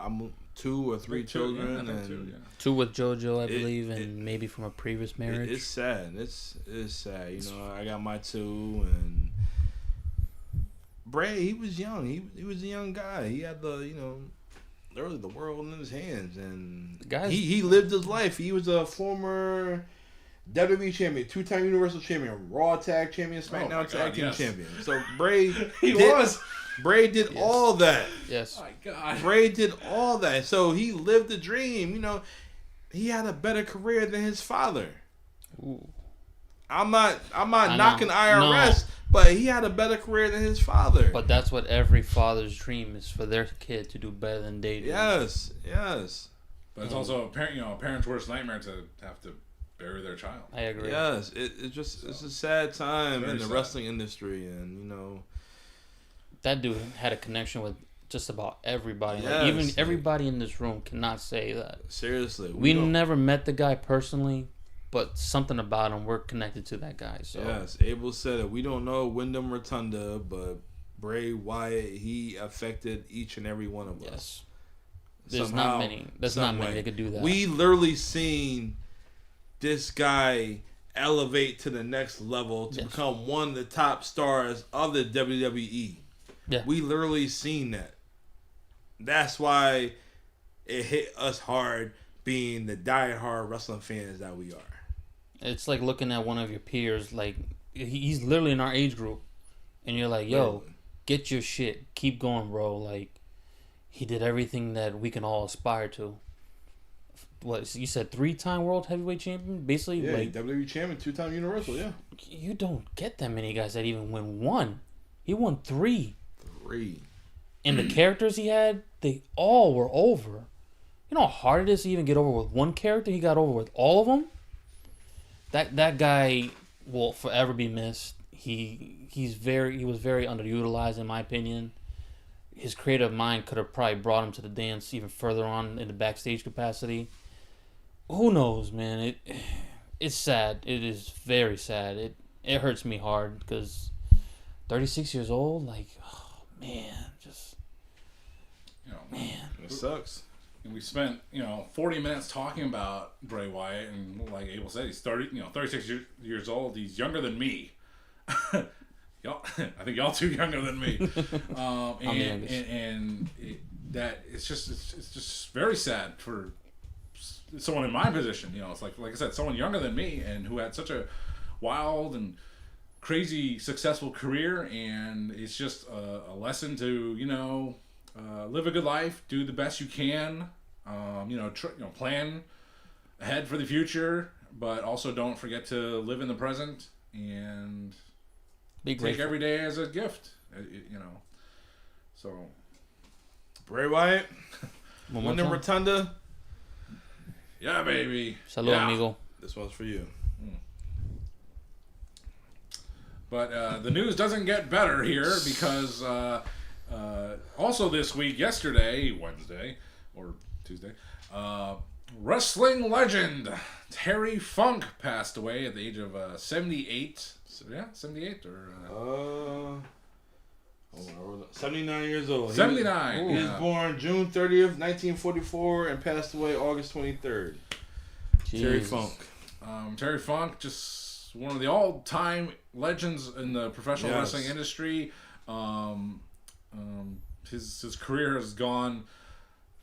2 or 3 children, and 2 with JoJo, I believe, and maybe from a previous marriage. It's sad. It's sad. You know, I got my 2, and Bray, he was young. He was a young guy. He had literally the world in his hands, and he lived his life. He was a former WWE champion, 2-time Universal champion, Raw Tag champion, SmackDown Tag Team champion. So Bray, Bray did all that. Yes. Oh my God. Bray did all that. So he lived the dream. You know, he had a better career than his father. Ooh. I'm not knocking IRS, but he had a better career than his father. But that's what every father's dream is, for their kid to do better than they do. Yes. But it's also a parent's worst nightmare to have to bury their child. I agree. Yes, it's a sad time in the wrestling industry, and that dude had a connection with just about everybody. Yes. Like, even everybody in this room cannot say that. Seriously, we never met the guy personally, but something about him, we're connected to that guy. So yes, Abel said it. We don't know Wyndham Rotunda, but Bray Wyatt, he affected each and every one of us. Yes. There's not many that could do that. We literally seen this guy elevate to the next level to become one of the top stars of the WWE. Yeah. We literally seen that. That's why it hit us hard, being the die-hard wrestling fans that we are. It's like looking at one of your peers, like he's literally in our age group, and you're like, yo, get your shit, keep going, bro. Like, he did everything that we can all aspire to. What you said, 3-time world heavyweight champion, basically. Yeah, like, WWE champion, 2-time Universal. Yeah, you don't get that many guys that even win 1. He won 3. And the characters he had, they all were over. You know how hard it is to even get over with one character? He got over with all of them. That guy will forever be missed. He was very underutilized, in my opinion. His creative mind could have probably brought him to the dance even further on in the backstage capacity. Who knows, man? It's sad. It is very sad. It hurts me hard because 36 years old, like, oh man, just man, it sucks. And we spent 40 minutes talking about Bray Wyatt, and like Abel said, he's 36 years old. He's younger than me. Y'all, I think y'all 2 younger than me. It's just very sad for someone in my position. It's like I said, someone younger than me and who had such a wild and crazy successful career, and it's just a lesson to live a good life, do the best you can, plan ahead for the future, but also don't forget to live in the present and take every day as a gift, So, Bray Wyatt, Wyndham Rotunda, yeah, baby. Salud, amigo. This one's for you. But the news doesn't get better here because also this week, Wednesday or Tuesday, wrestling legend Terry Funk passed away at the age of 78. Yeah, 78 or 79 years old. 79. He was born June 30th, 1944, and passed away August 23rd. Jeez. Terry Funk. Terry Funk, just one of the all-time legends in the professional wrestling industry. His career has gone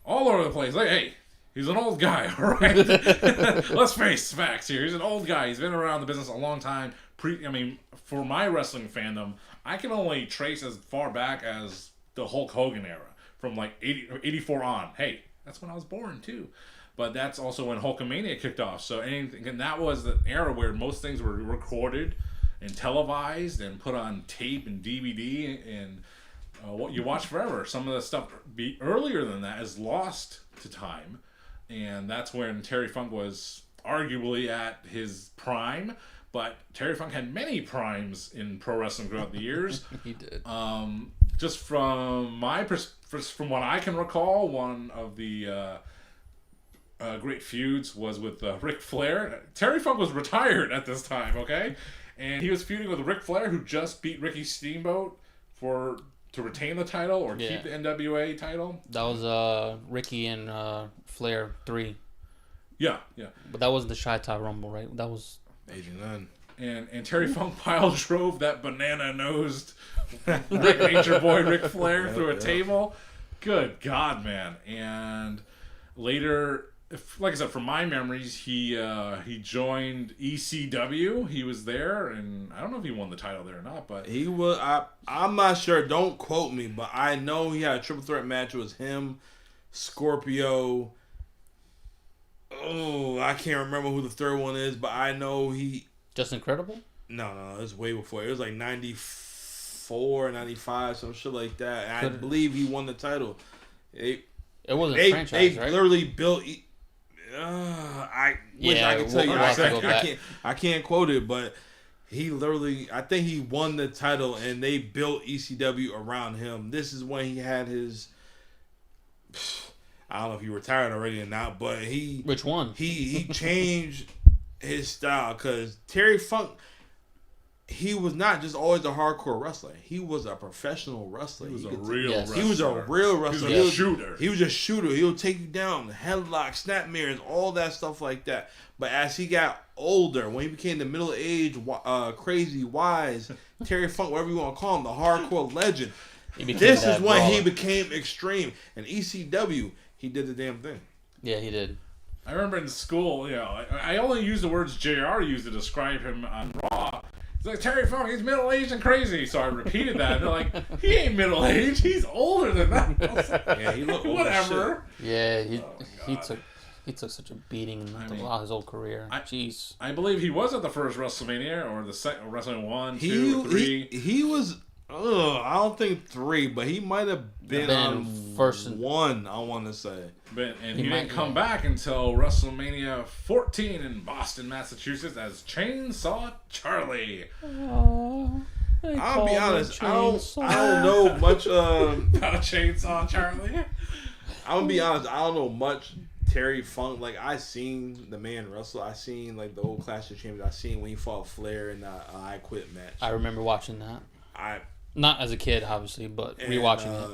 all over the place. Like, hey, he's an old guy, all right? Let's face facts here. He's an old guy. He's been around the business a long time. For my wrestling fandom, I can only trace as far back as the Hulk Hogan era, from like 84 on. Hey, that's when I was born too. But that's also when Hulkamania kicked off. So and that was the era where most things were recorded and televised and put on tape and DVD and what you watch forever. Some of the stuff earlier than that is lost to time, and that's when Terry Funk was arguably at his prime. But Terry Funk had many primes in pro wrestling throughout the years. He did. Just from from what I can recall, one of the great feuds was with Ric Flair. Terry Funk was retired at this time, okay? And he was feuding with Ric Flair, who just beat Ricky Steamboat to retain the title or keep the NWA title. That was Ricky and Flair 3. Yeah. But that wasn't the Chi-Tai Rumble, right? That was... Agent None. And Terry Funk pile drove that banana-nosed Nature Boy Ric Flair through a table. Good God, man. And later, like I said, from my memories, he joined ECW. He was there, and I don't know if he won the title there or not, but he was. I'm not sure. Don't quote me, but I know he had a triple threat match. It was him, Scorpio. Oh, I can't remember who the third one is, but I know he. Just Incredible? No, it was way before. It was like 94, 95, some shit like that. And I believe he won the title. It wasn't a franchise, right? They literally built. I wish I could tell you. I can't quote it, but he literally. I think he won the title, and they built ECW around him. This is when he had his. I don't know if he retired already or not, but he. Which one? He changed his style because Terry Funk. He was not just always a hardcore wrestler. He was a professional wrestler. He was a real wrestler. He was a real wrestler. He was a shooter. He was a shooter. He would take you down, headlock, snap mirrors, all that stuff like that. But as he got older, when he became the middle-aged, crazy, wise, Terry Funk, whatever you want to call him, the hardcore legend, this is when he became extreme. And ECW, he did the damn thing. Yeah, he did. I remember in school, I only used the words JR used to describe him on Raw. It's like, Terry Funk, he's middle-aged and crazy. So I repeated that. And they're like, he ain't middle-aged. He's older than that. I was like, yeah, he looked whatever. Yeah, he took such a beating throughout his whole career. Jeez. I believe he was at the first WrestleMania or the second WrestleMania 1, 2, 3. He was. I don't think 3, but he might have been on first 1. I want to say. And he didn't come back until WrestleMania 14 in Boston, Massachusetts, as Chainsaw Charlie. Oh, I'll be honest. I don't know much about Chainsaw Charlie. I'm gonna be honest. I don't know much Terry Funk. Like, I seen the man wrestle. I seen like the old Clash of Champions. I seen when he fought Flair in the I Quit match. I remember watching that. Not as a kid, obviously, but rewatching it.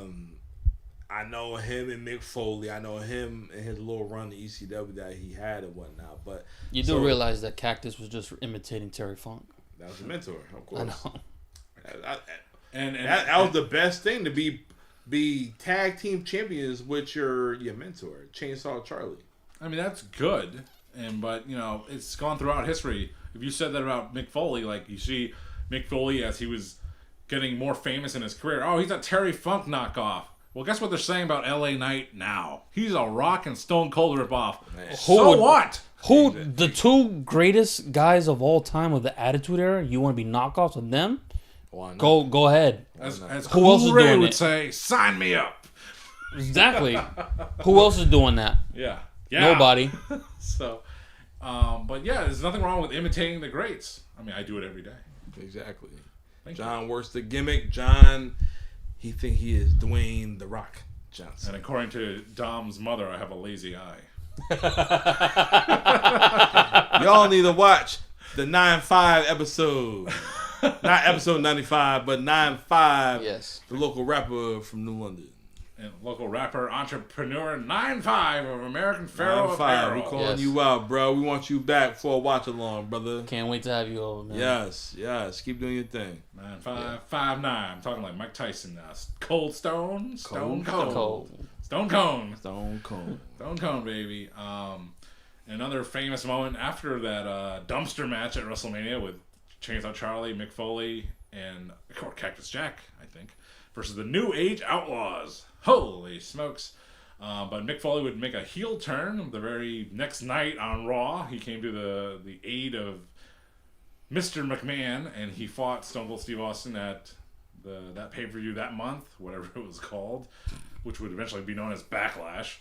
I know him and Mick Foley. I know him and his little run to ECW that he had and whatnot. But you do realize that Cactus was just imitating Terry Funk. That was a mentor, of course. I know. That was the best thing, to be tag team champions with your mentor, Chainsaw Charlie. I mean, that's good, but it's gone throughout history. If you said that about Mick Foley, like you see Mick Foley as he was getting more famous in his career. Oh, he's a Terry Funk knockoff. Well, guess what they're saying about LA Knight now? He's a Rock and Stone Cold ripoff. What? The two greatest guys of all time of the Attitude Era, you want to be knockoffs of them? Go ahead. As who else is doing would say, sign me up. Exactly. Who else is doing that? Yeah. Nobody. So, but yeah, there's nothing wrong with imitating the greats. I mean, I do it every day. Exactly. John works the gimmick. John, he think he is Dwayne The Rock Johnson. And according to Dom's mother, I have a lazy eye. Y'all need to watch the 9-5 episode. Not episode 95, but 9-5. Yes. The local rapper from New London. And local rapper, entrepreneur, 9-5 of American Pharaoh 9-5. Apparel. We're calling you out, bro. We want you back for a watch along, brother. Can't wait to have you over, man. Yes. Keep doing your thing. 9-5, 5-9. I'm talking like Mike Tyson now. Cold Stone, Stone Cold. Stone Cold, baby. Another famous moment after that dumpster match at WrestleMania with Chainsaw Charlie, Mick Foley, and Cactus Jack, I think, versus the New Age Outlaws. Holy smokes. But Mick Foley would make a heel turn the very next night on Raw. He came to the aid of Mr. McMahon, and he fought Stone Cold Steve Austin at that pay-per-view that month, whatever it was called, which would eventually be known as Backlash.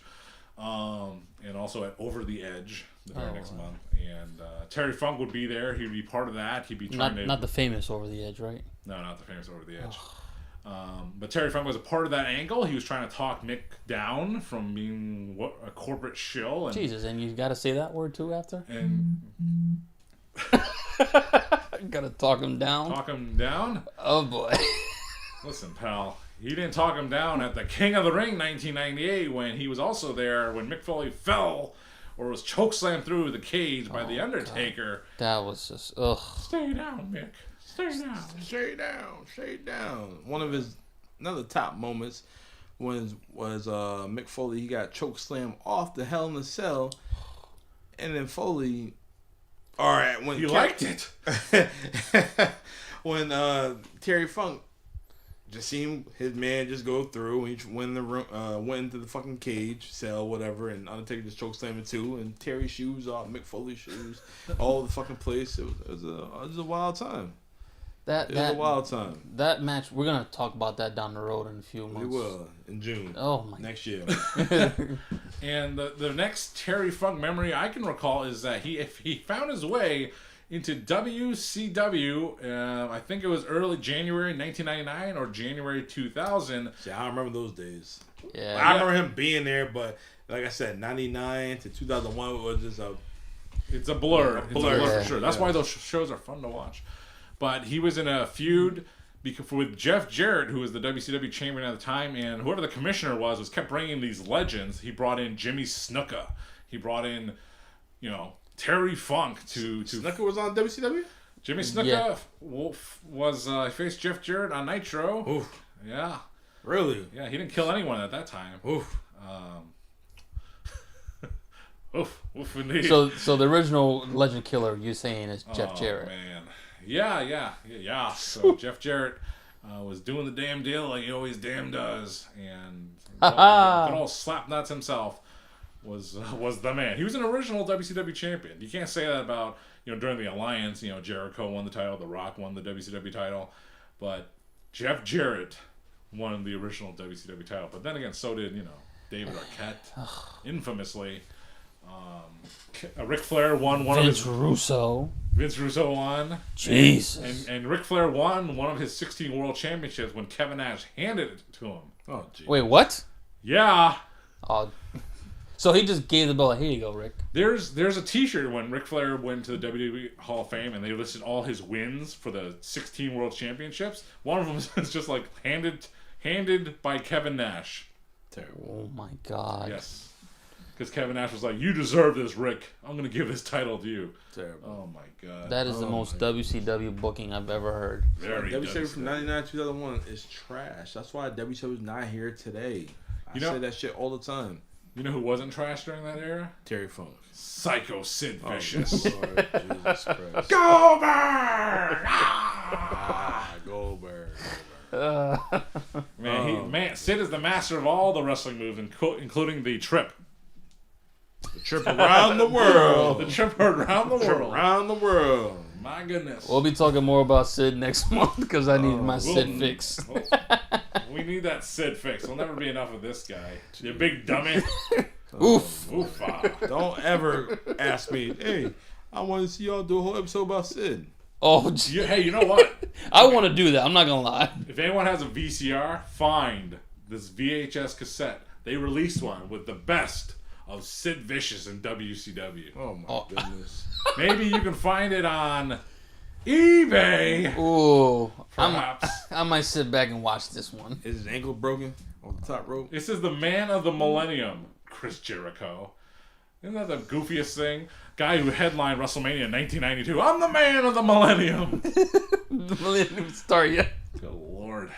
and also at Over the Edge the very next month. And Terry Funk would be there. He'd be part of that. He'd be trying not the famous Over the Edge, right? No, not the famous Over the Edge. But Terry Funk was a part of that angle. He was trying to talk Mick down from being a corporate shill. And, Jesus, and you got to say that word too after? And got to talk him down? Talk him down? Oh, boy. Listen, pal. He didn't talk him down at the King of the Ring 1998 when he was also there when Mick Foley fell or was chokeslammed through the cage by The Undertaker. God. That was just, ugh. Stay down, Mick. Stay down. Stay down. Stay down. One of his another top moments was Mick Foley. He got chokeslammed off the Hell in a Cell, and then Foley. All right, when you liked it. When Terry Funk just seen his man just go through, and he went in the room, went into the fucking cage, cell, whatever, and Undertaker just chokeslammed him too, and Terry's shoes off, Mick Foley's shoes, all over the fucking place. It was a wild time. It was a wild time. That match, we're gonna talk about that down the road in a few months. We will in June. Oh my! Next year. And the next Terry Funk memory I can recall is that if he found his way into WCW, I think it was early January 1999 or January 2000. See, I remember those days. Yeah, I remember him being there, but like I said, 99 to 2001 was just It's a blur. It's a blur Yeah. for sure. That's why those shows are fun to watch. But he was in a feud with Jeff Jarrett, who was the WCW champion at the time, and whoever the commissioner was kept bringing these legends. He brought in Jimmy Snuka. He brought in, Terry Funk to Snuka was on WCW? Jimmy Snuka was faced Jeff Jarrett on Nitro. Oof. Yeah. Really? Yeah, he didn't kill anyone at that time. Oof. Oof indeed. So the original Legend Killer, you're saying, is Jeff Jarrett. Man. Yeah. So Jeff Jarrett was doing the damn deal like he always damn does, and good old Slapnuts himself was the man. He was an original WCW champion. You can't say that about during the Alliance. Jericho won the title, The Rock won the WCW title, but Jeff Jarrett won the original WCW title. But then again, so did David Arquette, infamously. Ric Flair won one Vince of his... Russo. Vince Russo won. Jesus. And Ric Flair won one of his 16 World Championships when Kevin Nash handed it to him. Oh, geez. Wait, what? Yeah. Oh, so he just gave the belt. Like, here you go, Rick. There's a T-shirt when Ric Flair went to the WWE Hall of Fame, and they listed all his wins for the 16 World Championships. One of them is just like handed by Kevin Nash. Terrible. Oh my God. Yes. Because Kevin Nash was like, "You deserve this, Rick. I'm going to give this title to you." Terrible. Oh, my God. That is the most WCW booking I've ever heard. Very WCW from 99 to 2001 is trash. That's why WCW is not here today. I say that shit all the time. You know who wasn't trash during that era? Terry Funk. Psycho Sid Vicious. Lord, Jesus Christ. Goldberg! Goldberg. Man, Sid is the master of all the wrestling moves, including the trip. The trip around the world. The trip around the world. Around the world. My goodness. We'll be talking more about Sid next month because I need my Sid fix. We need that Sid fix. There'll never be enough of this guy. You big dummy. Oof. Oofa. Don't ever ask me, hey, I want to see y'all do a whole episode about Sid. Oh, Hey, you know what? I want to do that. I'm not going to lie. If anyone has a VCR, find this VHS cassette. They released one with the best of Sid Vicious in WCW. Oh, my goodness. Maybe you can find it on eBay. Ooh. Perhaps. I might sit back and watch this one. Is his ankle broken on the top rope? This is the man of the millennium, Chris Jericho. Isn't that the goofiest thing? Guy who headlined WrestleMania in 1992. I'm the man of the millennium. The Millennium Star, yeah. Good Lord.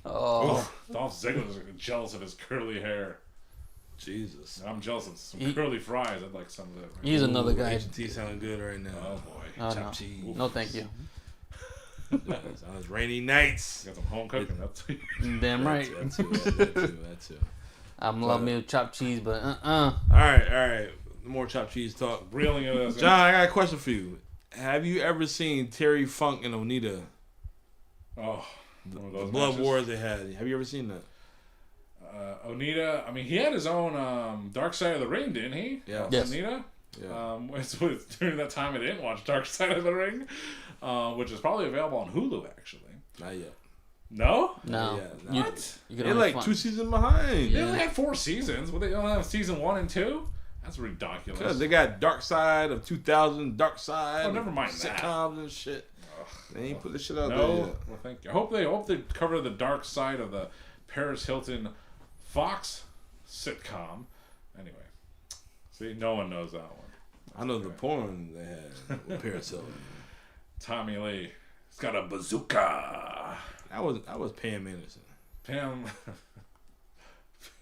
Oh. Dolph Ziggler's jealous of his curly hair. Jesus. I'm jealous of some curly fries. I'd like some of that. He's another guy. H&T sounding good right now. Oh, boy. Oh, Chopped no. cheese. No, thank you. On those rainy nights. Got some home cooking. That's Damn right. That too. I'm love me a chopped cheese, but All right. More chopped cheese talk. reeling it as John, I got a question for you. Have you ever seen Terry Funk and Onita? Oh, one of those Blood matches? Wars they had. Have you ever seen that? Onita, I mean, he had his own Dark Side of the Ring, didn't he? Yeah. Yes. Onita? Yeah. During that time I didn't watch Dark Side of the Ring, which is probably available on Hulu, actually. Not yet. No? No. Yeah, What? You can They're only like find- 2 seasons behind. They only had 4 seasons, but they only have season 1 and 2? That's ridiculous. Cause they got Dark Side of 2000, Dark Side. Oh, never mind sitcoms that. and shit. Ugh. They ain't put this shit out there No, yet. well, thank you. I hope they cover the dark side of the Paris Hilton Fox sitcom. Anyway, see, no one knows that one. I know the porn they had with Paris Hilton. Tommy Lee, he's got a bazooka. That was Pam Anderson.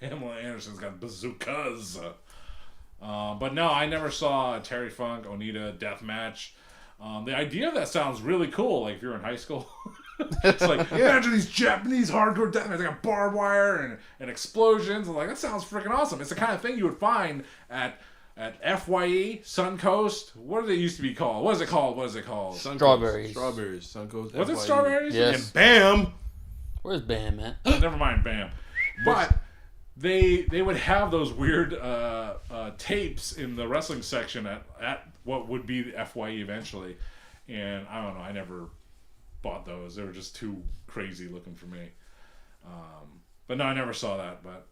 Pamela Anderson's got bazookas. But no, I never saw a Terry Funk Onita death match. The idea of that sounds really cool. Like if you're in high school, it's like imagine these Japanese hardcore death match. They got barbed wire and explosions. And like that sounds freaking awesome. It's the kind of thing you would find at FYE, Suncoast. What did it used to be called? What is it called? Suncoast. Strawberries. Suncoast. Was it FYE. Strawberries? Yes. And BAM! Where's Bam at? Never mind, Bam. But they would have those weird tapes in the wrestling section at what would be the FYE eventually, and I don't know. I never bought those. They were just too crazy looking for me. But no, I never saw that. But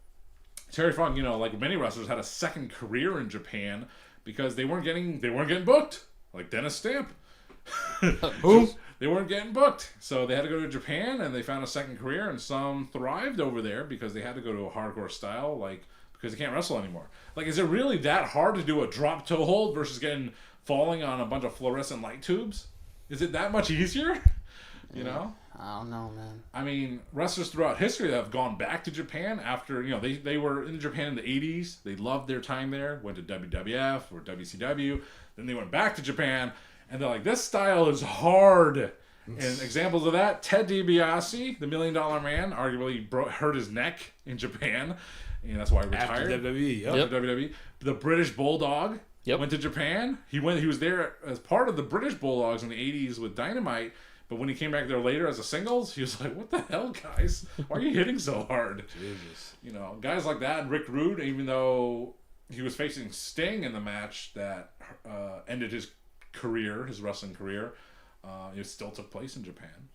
Terry Funk, like many wrestlers, had a second career in Japan because they weren't getting booked, like Dennis Stamp. Who? They weren't getting booked, so they had to go to Japan, and they found a second career, and some thrived over there because they had to go to a hardcore style, because they can't wrestle anymore. Like, is it really that hard to do a drop toe hold versus falling on a bunch of fluorescent light tubes? Is it that much easier? You know? I don't know, man. I mean, wrestlers throughout history that have gone back to Japan after, they were in Japan in the 80s. They loved their time there, went to WWF or WCW. Then they went back to Japan, and they're like, this style is hard. And examples of that, Ted DiBiase, the $1 Million Man, arguably hurt his neck in Japan. And that's why he retired. After WWE. Yep. After WWE. The British Bulldog went to Japan. He was there as part of the British Bulldogs in the 80s with Dynamite. But when he came back there later as a singles, he was like, what the hell, guys? Why are you hitting so hard? Jesus. Guys like that. And Rick Rude, even though he was facing Sting in the match that ended his wrestling career, it still took place in Japan.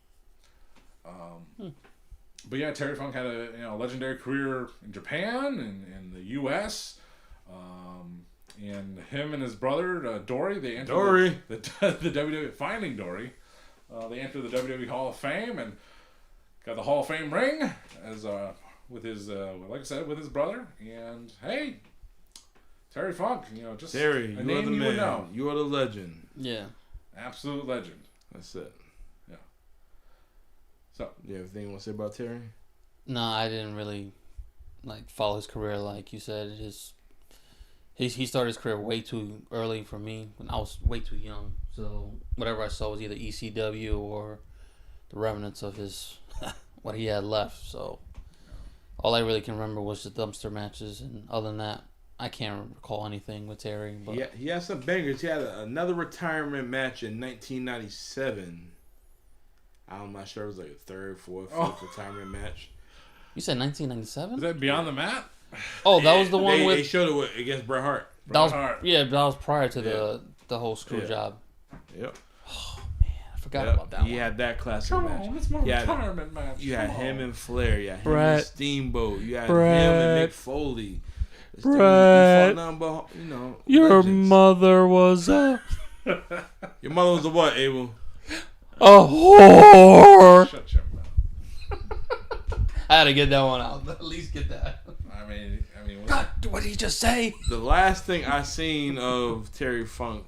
But yeah, Terry Funk had a legendary career in Japan and in the U.S. And him and his brother Dory, they entered the WWE. Finding Dory, they entered the WWE Hall of Fame and got the Hall of Fame ring as with his like I said, with his brother. And hey, Terry Funk, just Terry, a you are name the you would man. know. You are the legend. Yeah. Absolute legend. That's it. Yeah. So You have anything you want to say about Terry? No, I didn't really follow his career like you said. He started his career way too early for me when I was way too young. So whatever I saw was either ECW or the remnants of his what he had left. So all I really can remember was the dumpster matches, and other than that, I can't recall anything with Terry. But Yeah, he had some bangers. He had another retirement match in 1997. I'm not sure. It was like a third, fourth, fifth retirement match. you said 1997? is that Beyond the Mat? Oh, that was the one They showed it against Bret Hart. that was Hart. that was prior to the whole screw job. Yep. Oh man, I forgot about that He one. had that classic Come match. on, it's my retirement match. You had Come him on. and Flair. You had him Bret. and Steamboat. You had Bret. him and Mick Foley. This dude, he Bret. fought nothing but, Your legends. mother was a Your mother was a what, Abel? whore. Shut your mouth. I had to get that one out. At least get that. I mean, God, what did he just say? The last thing I seen of Terry Funk,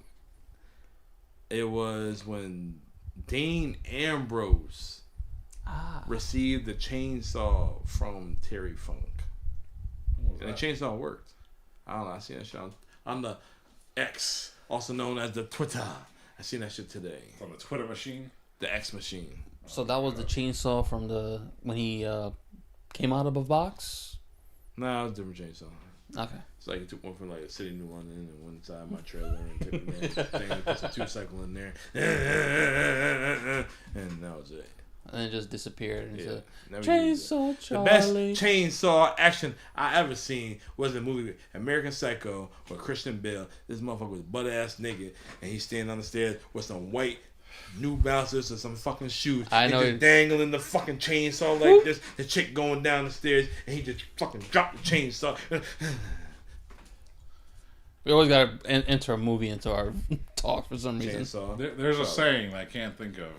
it was when Dean Ambrose received the chainsaw from Terry Funk. And the chainsaw worked. I don't know. I seen that shit on the X, also known as the Twitter. I seen that shit today. on the Twitter machine. The X machine. So that was the chainsaw from when he came out of a box. No, it was a different chainsaw. Okay. It's like he took one from like a city New London and one side of my trailer and took the thing and put some 2-cycle in there. And that was it. and then it just disappeared into never Chainsaw The Charlie. best chainsaw action I ever seen was the movie American Psycho with Christian Bale. This motherfucker was butt ass naked, and he's standing on the stairs with some white New Balances or some fucking shoes. I know. Just dangling the fucking chainsaw like this. The chick going down the stairs, and he just fucking dropped the chainsaw. We always gotta enter a movie into our talk for some reason. Chainsaw. There's a saying that I can't think of.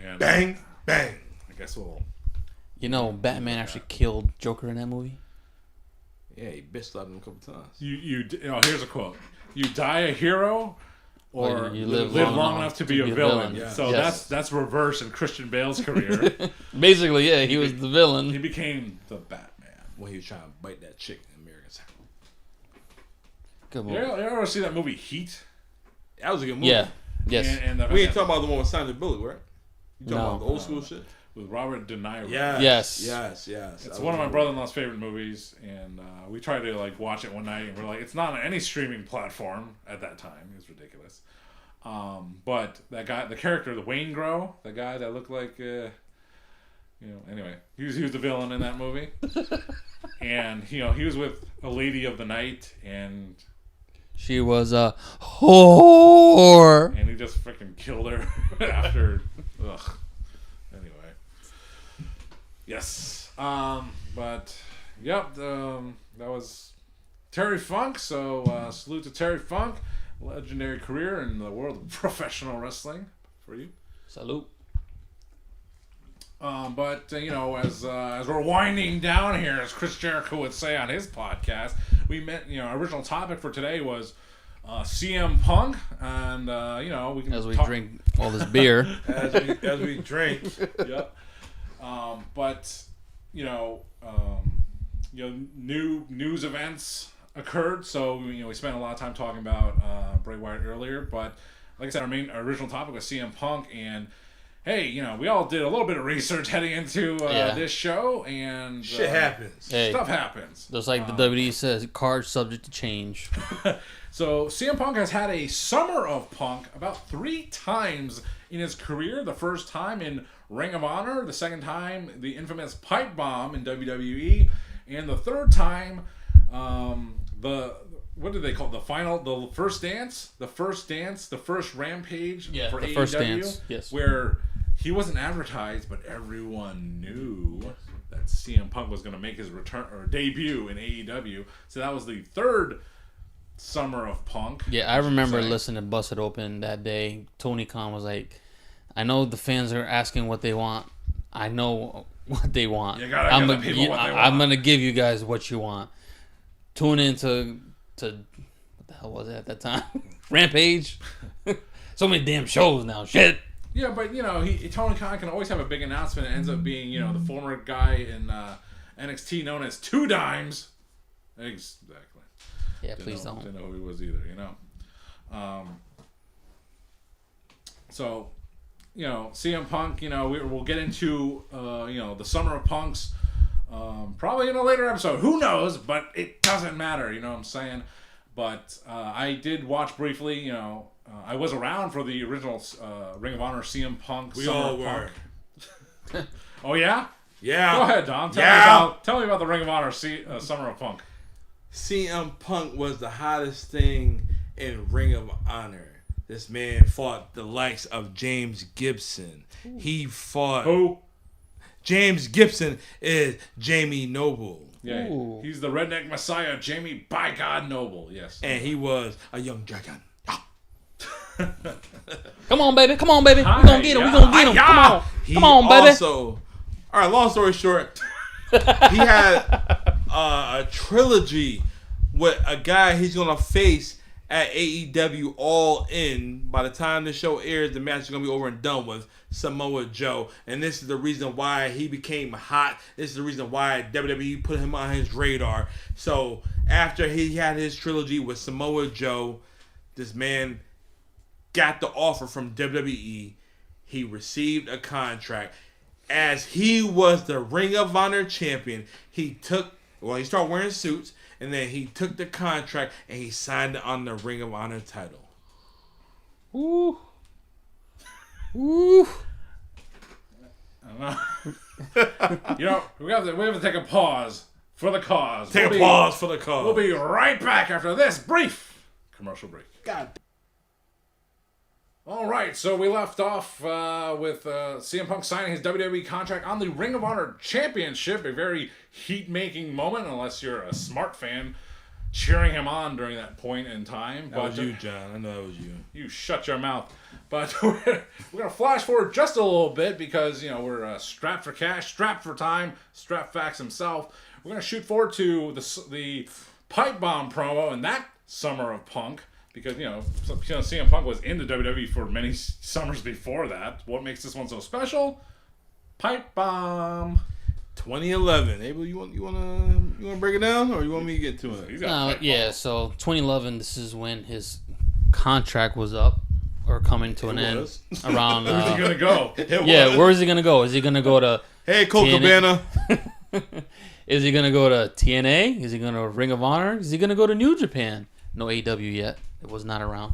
And, Bang, bang. I guess we'll. You know, Batman actually killed Joker in that movie. Yeah, he bitch slapped him a couple times. You know, here's a quote: "You die a hero, or you live long enough to be a villain." Yeah. So Yes. that's reverse in Christian Bale's career. Basically, yeah, he was the He villain. became the Batman. When he was trying to bite that chick in American Psycho. Good You movie. ever see that movie Heat? That was a good movie. Yeah. Yes. And We ain't talking about the one with Sandra Bullock, right? You talking No. about the old school shit? with Robert De Niro. Yes. Yes. It's one of my brother-in-law's favorite movies, and we tried to like watch it one night, and we're like, it's not on any streaming platform at that time. It was ridiculous. But that guy, the character, the Wayne Grow, the guy that looked like, anyway, he was the villain in that movie, and he was with a lady of the night, and She was a whore. he just freaking killed her after. Ugh. Anyway. Yes. But yep. That was Terry Funk. So salute to Terry Funk, legendary career in the world of professional wrestling for you. Salute. But as we're winding down here, as Chris Jericho would say on his podcast, we met. Our original topic for today was CM Punk, and we can As we drink all this beer. as we drink. Yep. But new news events occurred, so we spent a lot of time talking about Bray Wyatt earlier. But like I said, our original topic was CM Punk, and hey, we all did a little bit of research heading into this show, and Shit happens. Hey, stuff happens. just like the WWE says, cards subject to change. So CM Punk has had a summer of Punk about 3 times in his career. The first time in Ring of Honor, the second time the infamous pipe bomb in WWE, and the third time what do they call it? The first dance, the first rampage for the AEW, first dance, yes. where he wasn't advertised, but everyone knew that CM Punk was going to make his return or debut in AEW. So that was the third summer of Punk. Yeah, I remember listening to Bust It Open that day. Tony Khan was like, I know the fans are asking what they want. I know what they want. You gotta give the people what they want. I'm going to give you guys what you want. Tune in to what the hell was it at that time? Rampage? So many damn shows now. Shit. Yeah, but Tony Khan can always have a big announcement. It ends up being the former guy in NXT known as Two Dimes. Exactly. Yeah, please don't. Didn't know who he was either. So, CM Punk. We'll get into the summer of Punk's probably in a later episode. Who knows? But it doesn't matter. You know what I'm saying? But I did watch briefly. I was around for the original Ring of Honor CM Punk. We Summer all of were. Punk. Oh yeah. Yeah. Go ahead, Dom. Tell me about the Ring of Honor Summer of Punk. CM Punk was the hottest thing in Ring of Honor. This man fought the likes of James Gibson. He fought... Who? James Gibson is Jamie Noble. Yeah, he's the redneck messiah, Jamie by God Noble. Yes. And he was a young dragon. Come on, baby. We're going to get him. We're going to get him. Come on. Come on, baby. Also, all right, long story short, he had a trilogy with a guy he's going to face at AEW All In. By the time the show airs, the match is going to be over and done with Samoa Joe. And this is the reason why he became hot. This is the reason why WWE put him on his radar. So after he had his trilogy with Samoa Joe, this man got the offer from WWE. He received a contract. As he was the Ring of Honor champion, he started wearing suits, and then he took the contract and he signed it on the Ring of Honor title. Ooh. Woo. You know, we have to take a pause for the cause. Take a pause for the cause. We'll be right back after this brief commercial break. God. All right, so we left off with CM Punk signing his WWE contract on the Ring of Honor Championship, a very heat-making moment, unless you're a smart fan cheering him on during that point in time. That was you, John. I know that was you. You shut your mouth. But we're going to flash forward just a little bit because, you know, we're strapped for cash, strapped for time, strapped Fax himself. We're going to shoot forward to the pipe bomb promo and that summer of Punk because, you know, CM Punk was in the WWE for many summers before that. What makes this one so special? Pipe bomb. 2011. Abel, you want to break it down, or you want me to get to it? Yeah. So 2011. This is when his contract was up or coming to an end. Around. Where's he gonna go? Where is he gonna go? Is he gonna go to? Hey, Colt Cabana. Is he gonna go to TNA? Is he gonna Ring of Honor? Is he gonna go to New Japan? No AEW yet. It was not around.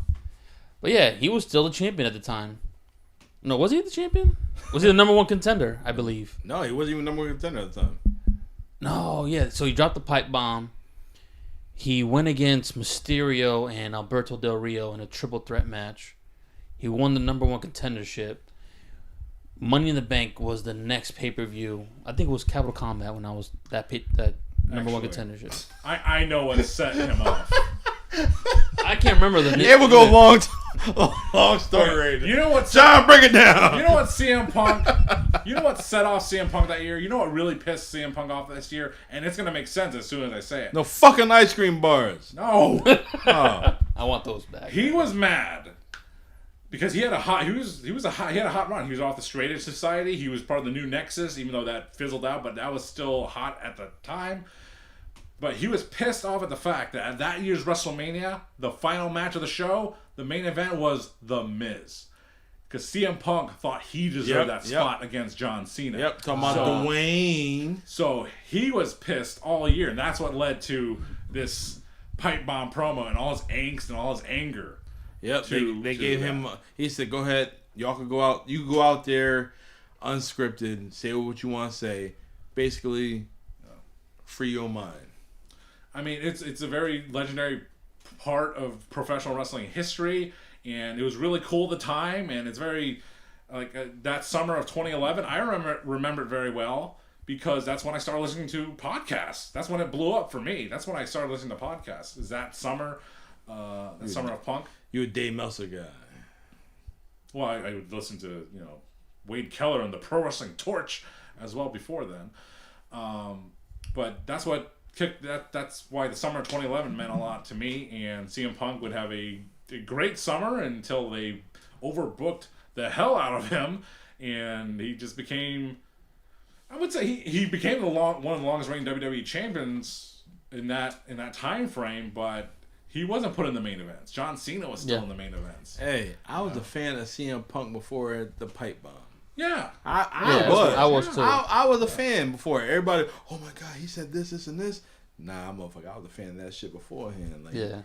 But yeah, he was still the champion at the time. No, was he the champion? Was he the number one contender? I believe. No, he wasn't even number one contender at the time. No, yeah. So he dropped the pipe bomb. He went against Mysterio and Alberto Del Rio in a triple threat match. He won the number one contendership. Money in the Bank was the next pay-per-view. I think it was Capital Combat when I was that number one contendership. I know what set him off. I can't remember the name. It will go long story. You know what? John, break it down. You know what CM Punk? You know what set off CM Punk that year? You know what really pissed CM Punk off this year? And it's gonna make sense as soon as I say it. No fucking ice cream bars. No. Oh. I want those back. He was mad because he had a hot run. He was off the Straight Edge Society. He was part of the New Nexus, even though that fizzled out, but that was still hot at the time. But he was pissed off at the fact that at that year's WrestleMania, the final match of the show, the main event was The Miz. Because CM Punk thought he deserved that spot against John Cena. Yep, talking about Dwayne. So he was pissed all year, and that's what led to this pipe bomb promo and all his angst and all his anger. Yep, they gave him, he said, go ahead, y'all can go out, you go out there unscripted, say what you want to say. Basically, free your mind. I mean, it's a very legendary part of professional wrestling history, and it was really cool at the time, and it's very, that summer of 2011, I remember it very well, because that's when I started listening to podcasts. That's when it blew up for me. That's when I started listening to podcasts, is that summer, summer of Punk. You a Dave Meltzer guy. Well, I would listen to, Wade Keller and the Pro Wrestling Torch as well before then. But that's what that's why the summer of 2011 meant a lot to me, and CM Punk would have a great summer until they overbooked the hell out of him, and he just became, I would say he became one of the longest reigning WWE champions in that time frame, but he wasn't put in the main events. John Cena was still in the main events. Hey, I was a fan of CM Punk before the pipe bomb. Yeah, I was too. I was a fan before. Everybody, oh my god, he said this, and this. Nah, motherfucker, I was a fan of that shit beforehand. Like, yeah,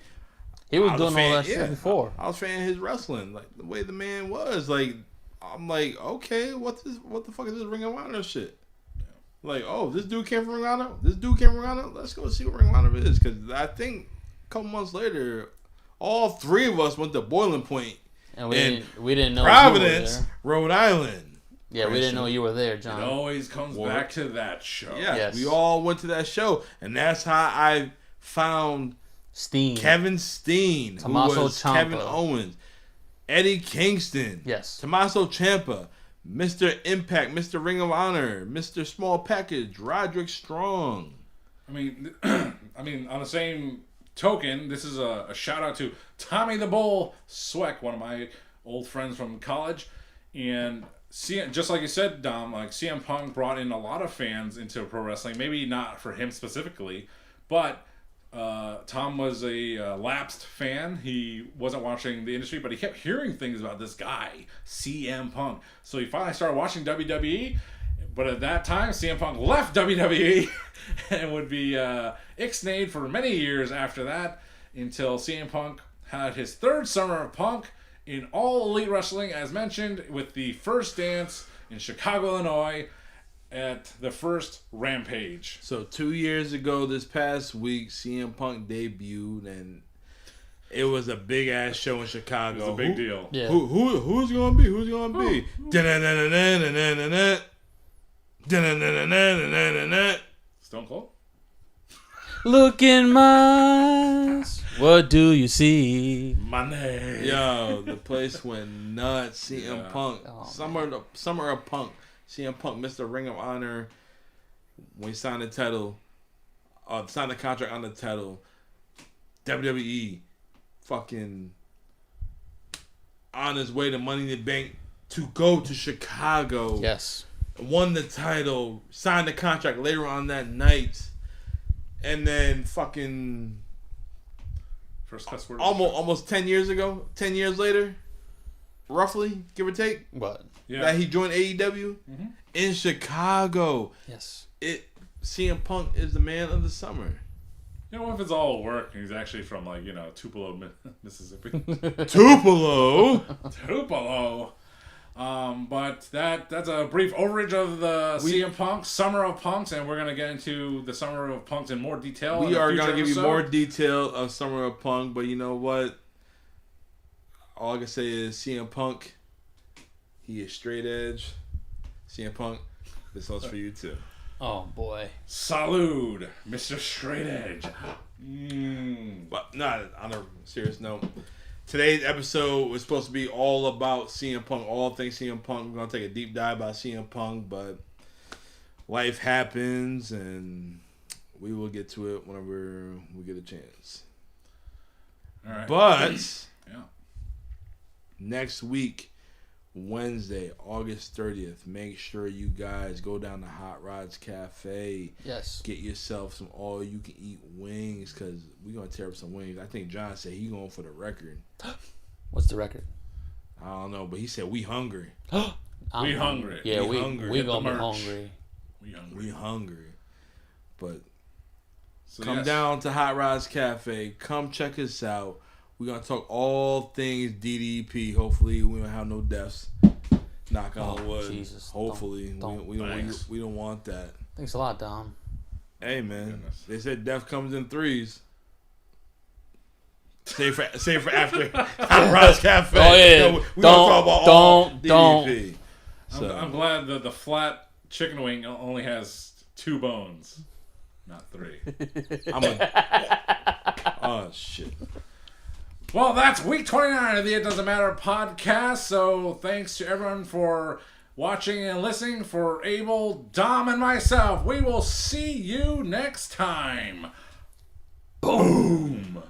he was doing all that shit before. I was a fan of his wrestling, like the way the man was. Like, I'm like, okay, what the fuck is this Ring of Honor shit? Like, oh, this dude came from Ring of Honor. This dude came from Ring of Honor. Let's go see what Ring of Honor is, because I think a couple months later, all three of us went to Boiling Point, and we didn't know Providence, Rhode Island. Yeah, we didn't know you were there, John. It always comes back to that show. Yeah, yes. We all went to that show, and that's how I found Kevin Steen, Tommaso who was Ciampa. Kevin Owens, Eddie Kingston, yes, Tommaso Ciampa, Mr. Impact, Mr. Ring of Honor, Mr. Small Package, Roderick Strong. I mean, on the same token, this is a shout out to Tommy the Bull Sweck, one of my old friends from college, and just like you said, Dom, like CM Punk brought in a lot of fans into pro wrestling. Maybe not for him specifically, but Tom was a lapsed fan. He wasn't watching the industry, but he kept hearing things about this guy, CM Punk. So he finally started watching WWE. But at that time, CM Punk left WWE and would be ixnayed for many years after that, until CM Punk had his third summer of Punk in All Elite Wrestling, as mentioned, with the first dance in Chicago, Illinois, at the first Rampage. So 2 years ago, this past week, CM Punk debuted, and it was a big ass show in Chicago. It was a big deal. Yeah. Who's gonna be? Who's gonna be? Stone Cold? Look in my eyes. What do you see? Money. Yo, the place went nuts. CM Punk, Oh, summer of Punk. CM Punk missed the Ring of Honor when he signed the title. Signed the contract on the title. WWE, fucking on his way to Money in the Bank to go to Chicago. Yes. Won the title. Signed the contract later on that night, and then fucking First cuss word. almost 10 years ago. 10 years later, roughly, give or take. What? Yeah. That he joined AEW in Chicago. Yes. CM Punk is the man of the summer. You know, if it's all work, he's actually from, like, Tupelo, Mississippi. Tupelo. Tupelo. But that's a brief overview of the CM Punk Summer of Punks, and we're gonna get into the Summer of Punks in more detail. We are gonna give you episode. more detail of Summer of Punk, but you know what? All I can say is CM Punk. He is straight edge. CM Punk, this one's for you too. Oh boy. Salud, Mr. Straight Edge. But not on a serious note. Today's episode was supposed to be all about CM Punk, all things CM Punk. We're gonna take a deep dive about CM Punk, but life happens, and we will get to it whenever we get a chance. All right. But yeah. next week, Wednesday, August 30th, make sure you guys go down to Hot Rods Cafe. Yes. Get yourself some all-you-can-eat wings, because we're going to tear up some wings. I think John said he going for the record. What's the record? I don't know, but he said we hungry. We hungry. Yeah, We we hungry. we Get gonna the be merch. hungry. We hungry. We hungry. But So, come yes. down to Hot Rods Cafe. Come check us out. We're going to talk all things DDP. Hopefully, we don't have no deaths. Knock on wood. Jesus. Hopefully. We don't want that. Thanks a lot, Dom. Hey, man. Goodness. They said death comes in threes. Save for after Hot Rods Cafe. Oh, yeah. You know, we gonna talk about all DDP. So, I'm glad that the flat chicken wing only has 2 bones, not 3. oh, shit. Well, that's week 29 of the It Doesn't Matter podcast. So thanks to everyone for watching and listening. For Abel, Dom, and myself, we will see you next time. Boom.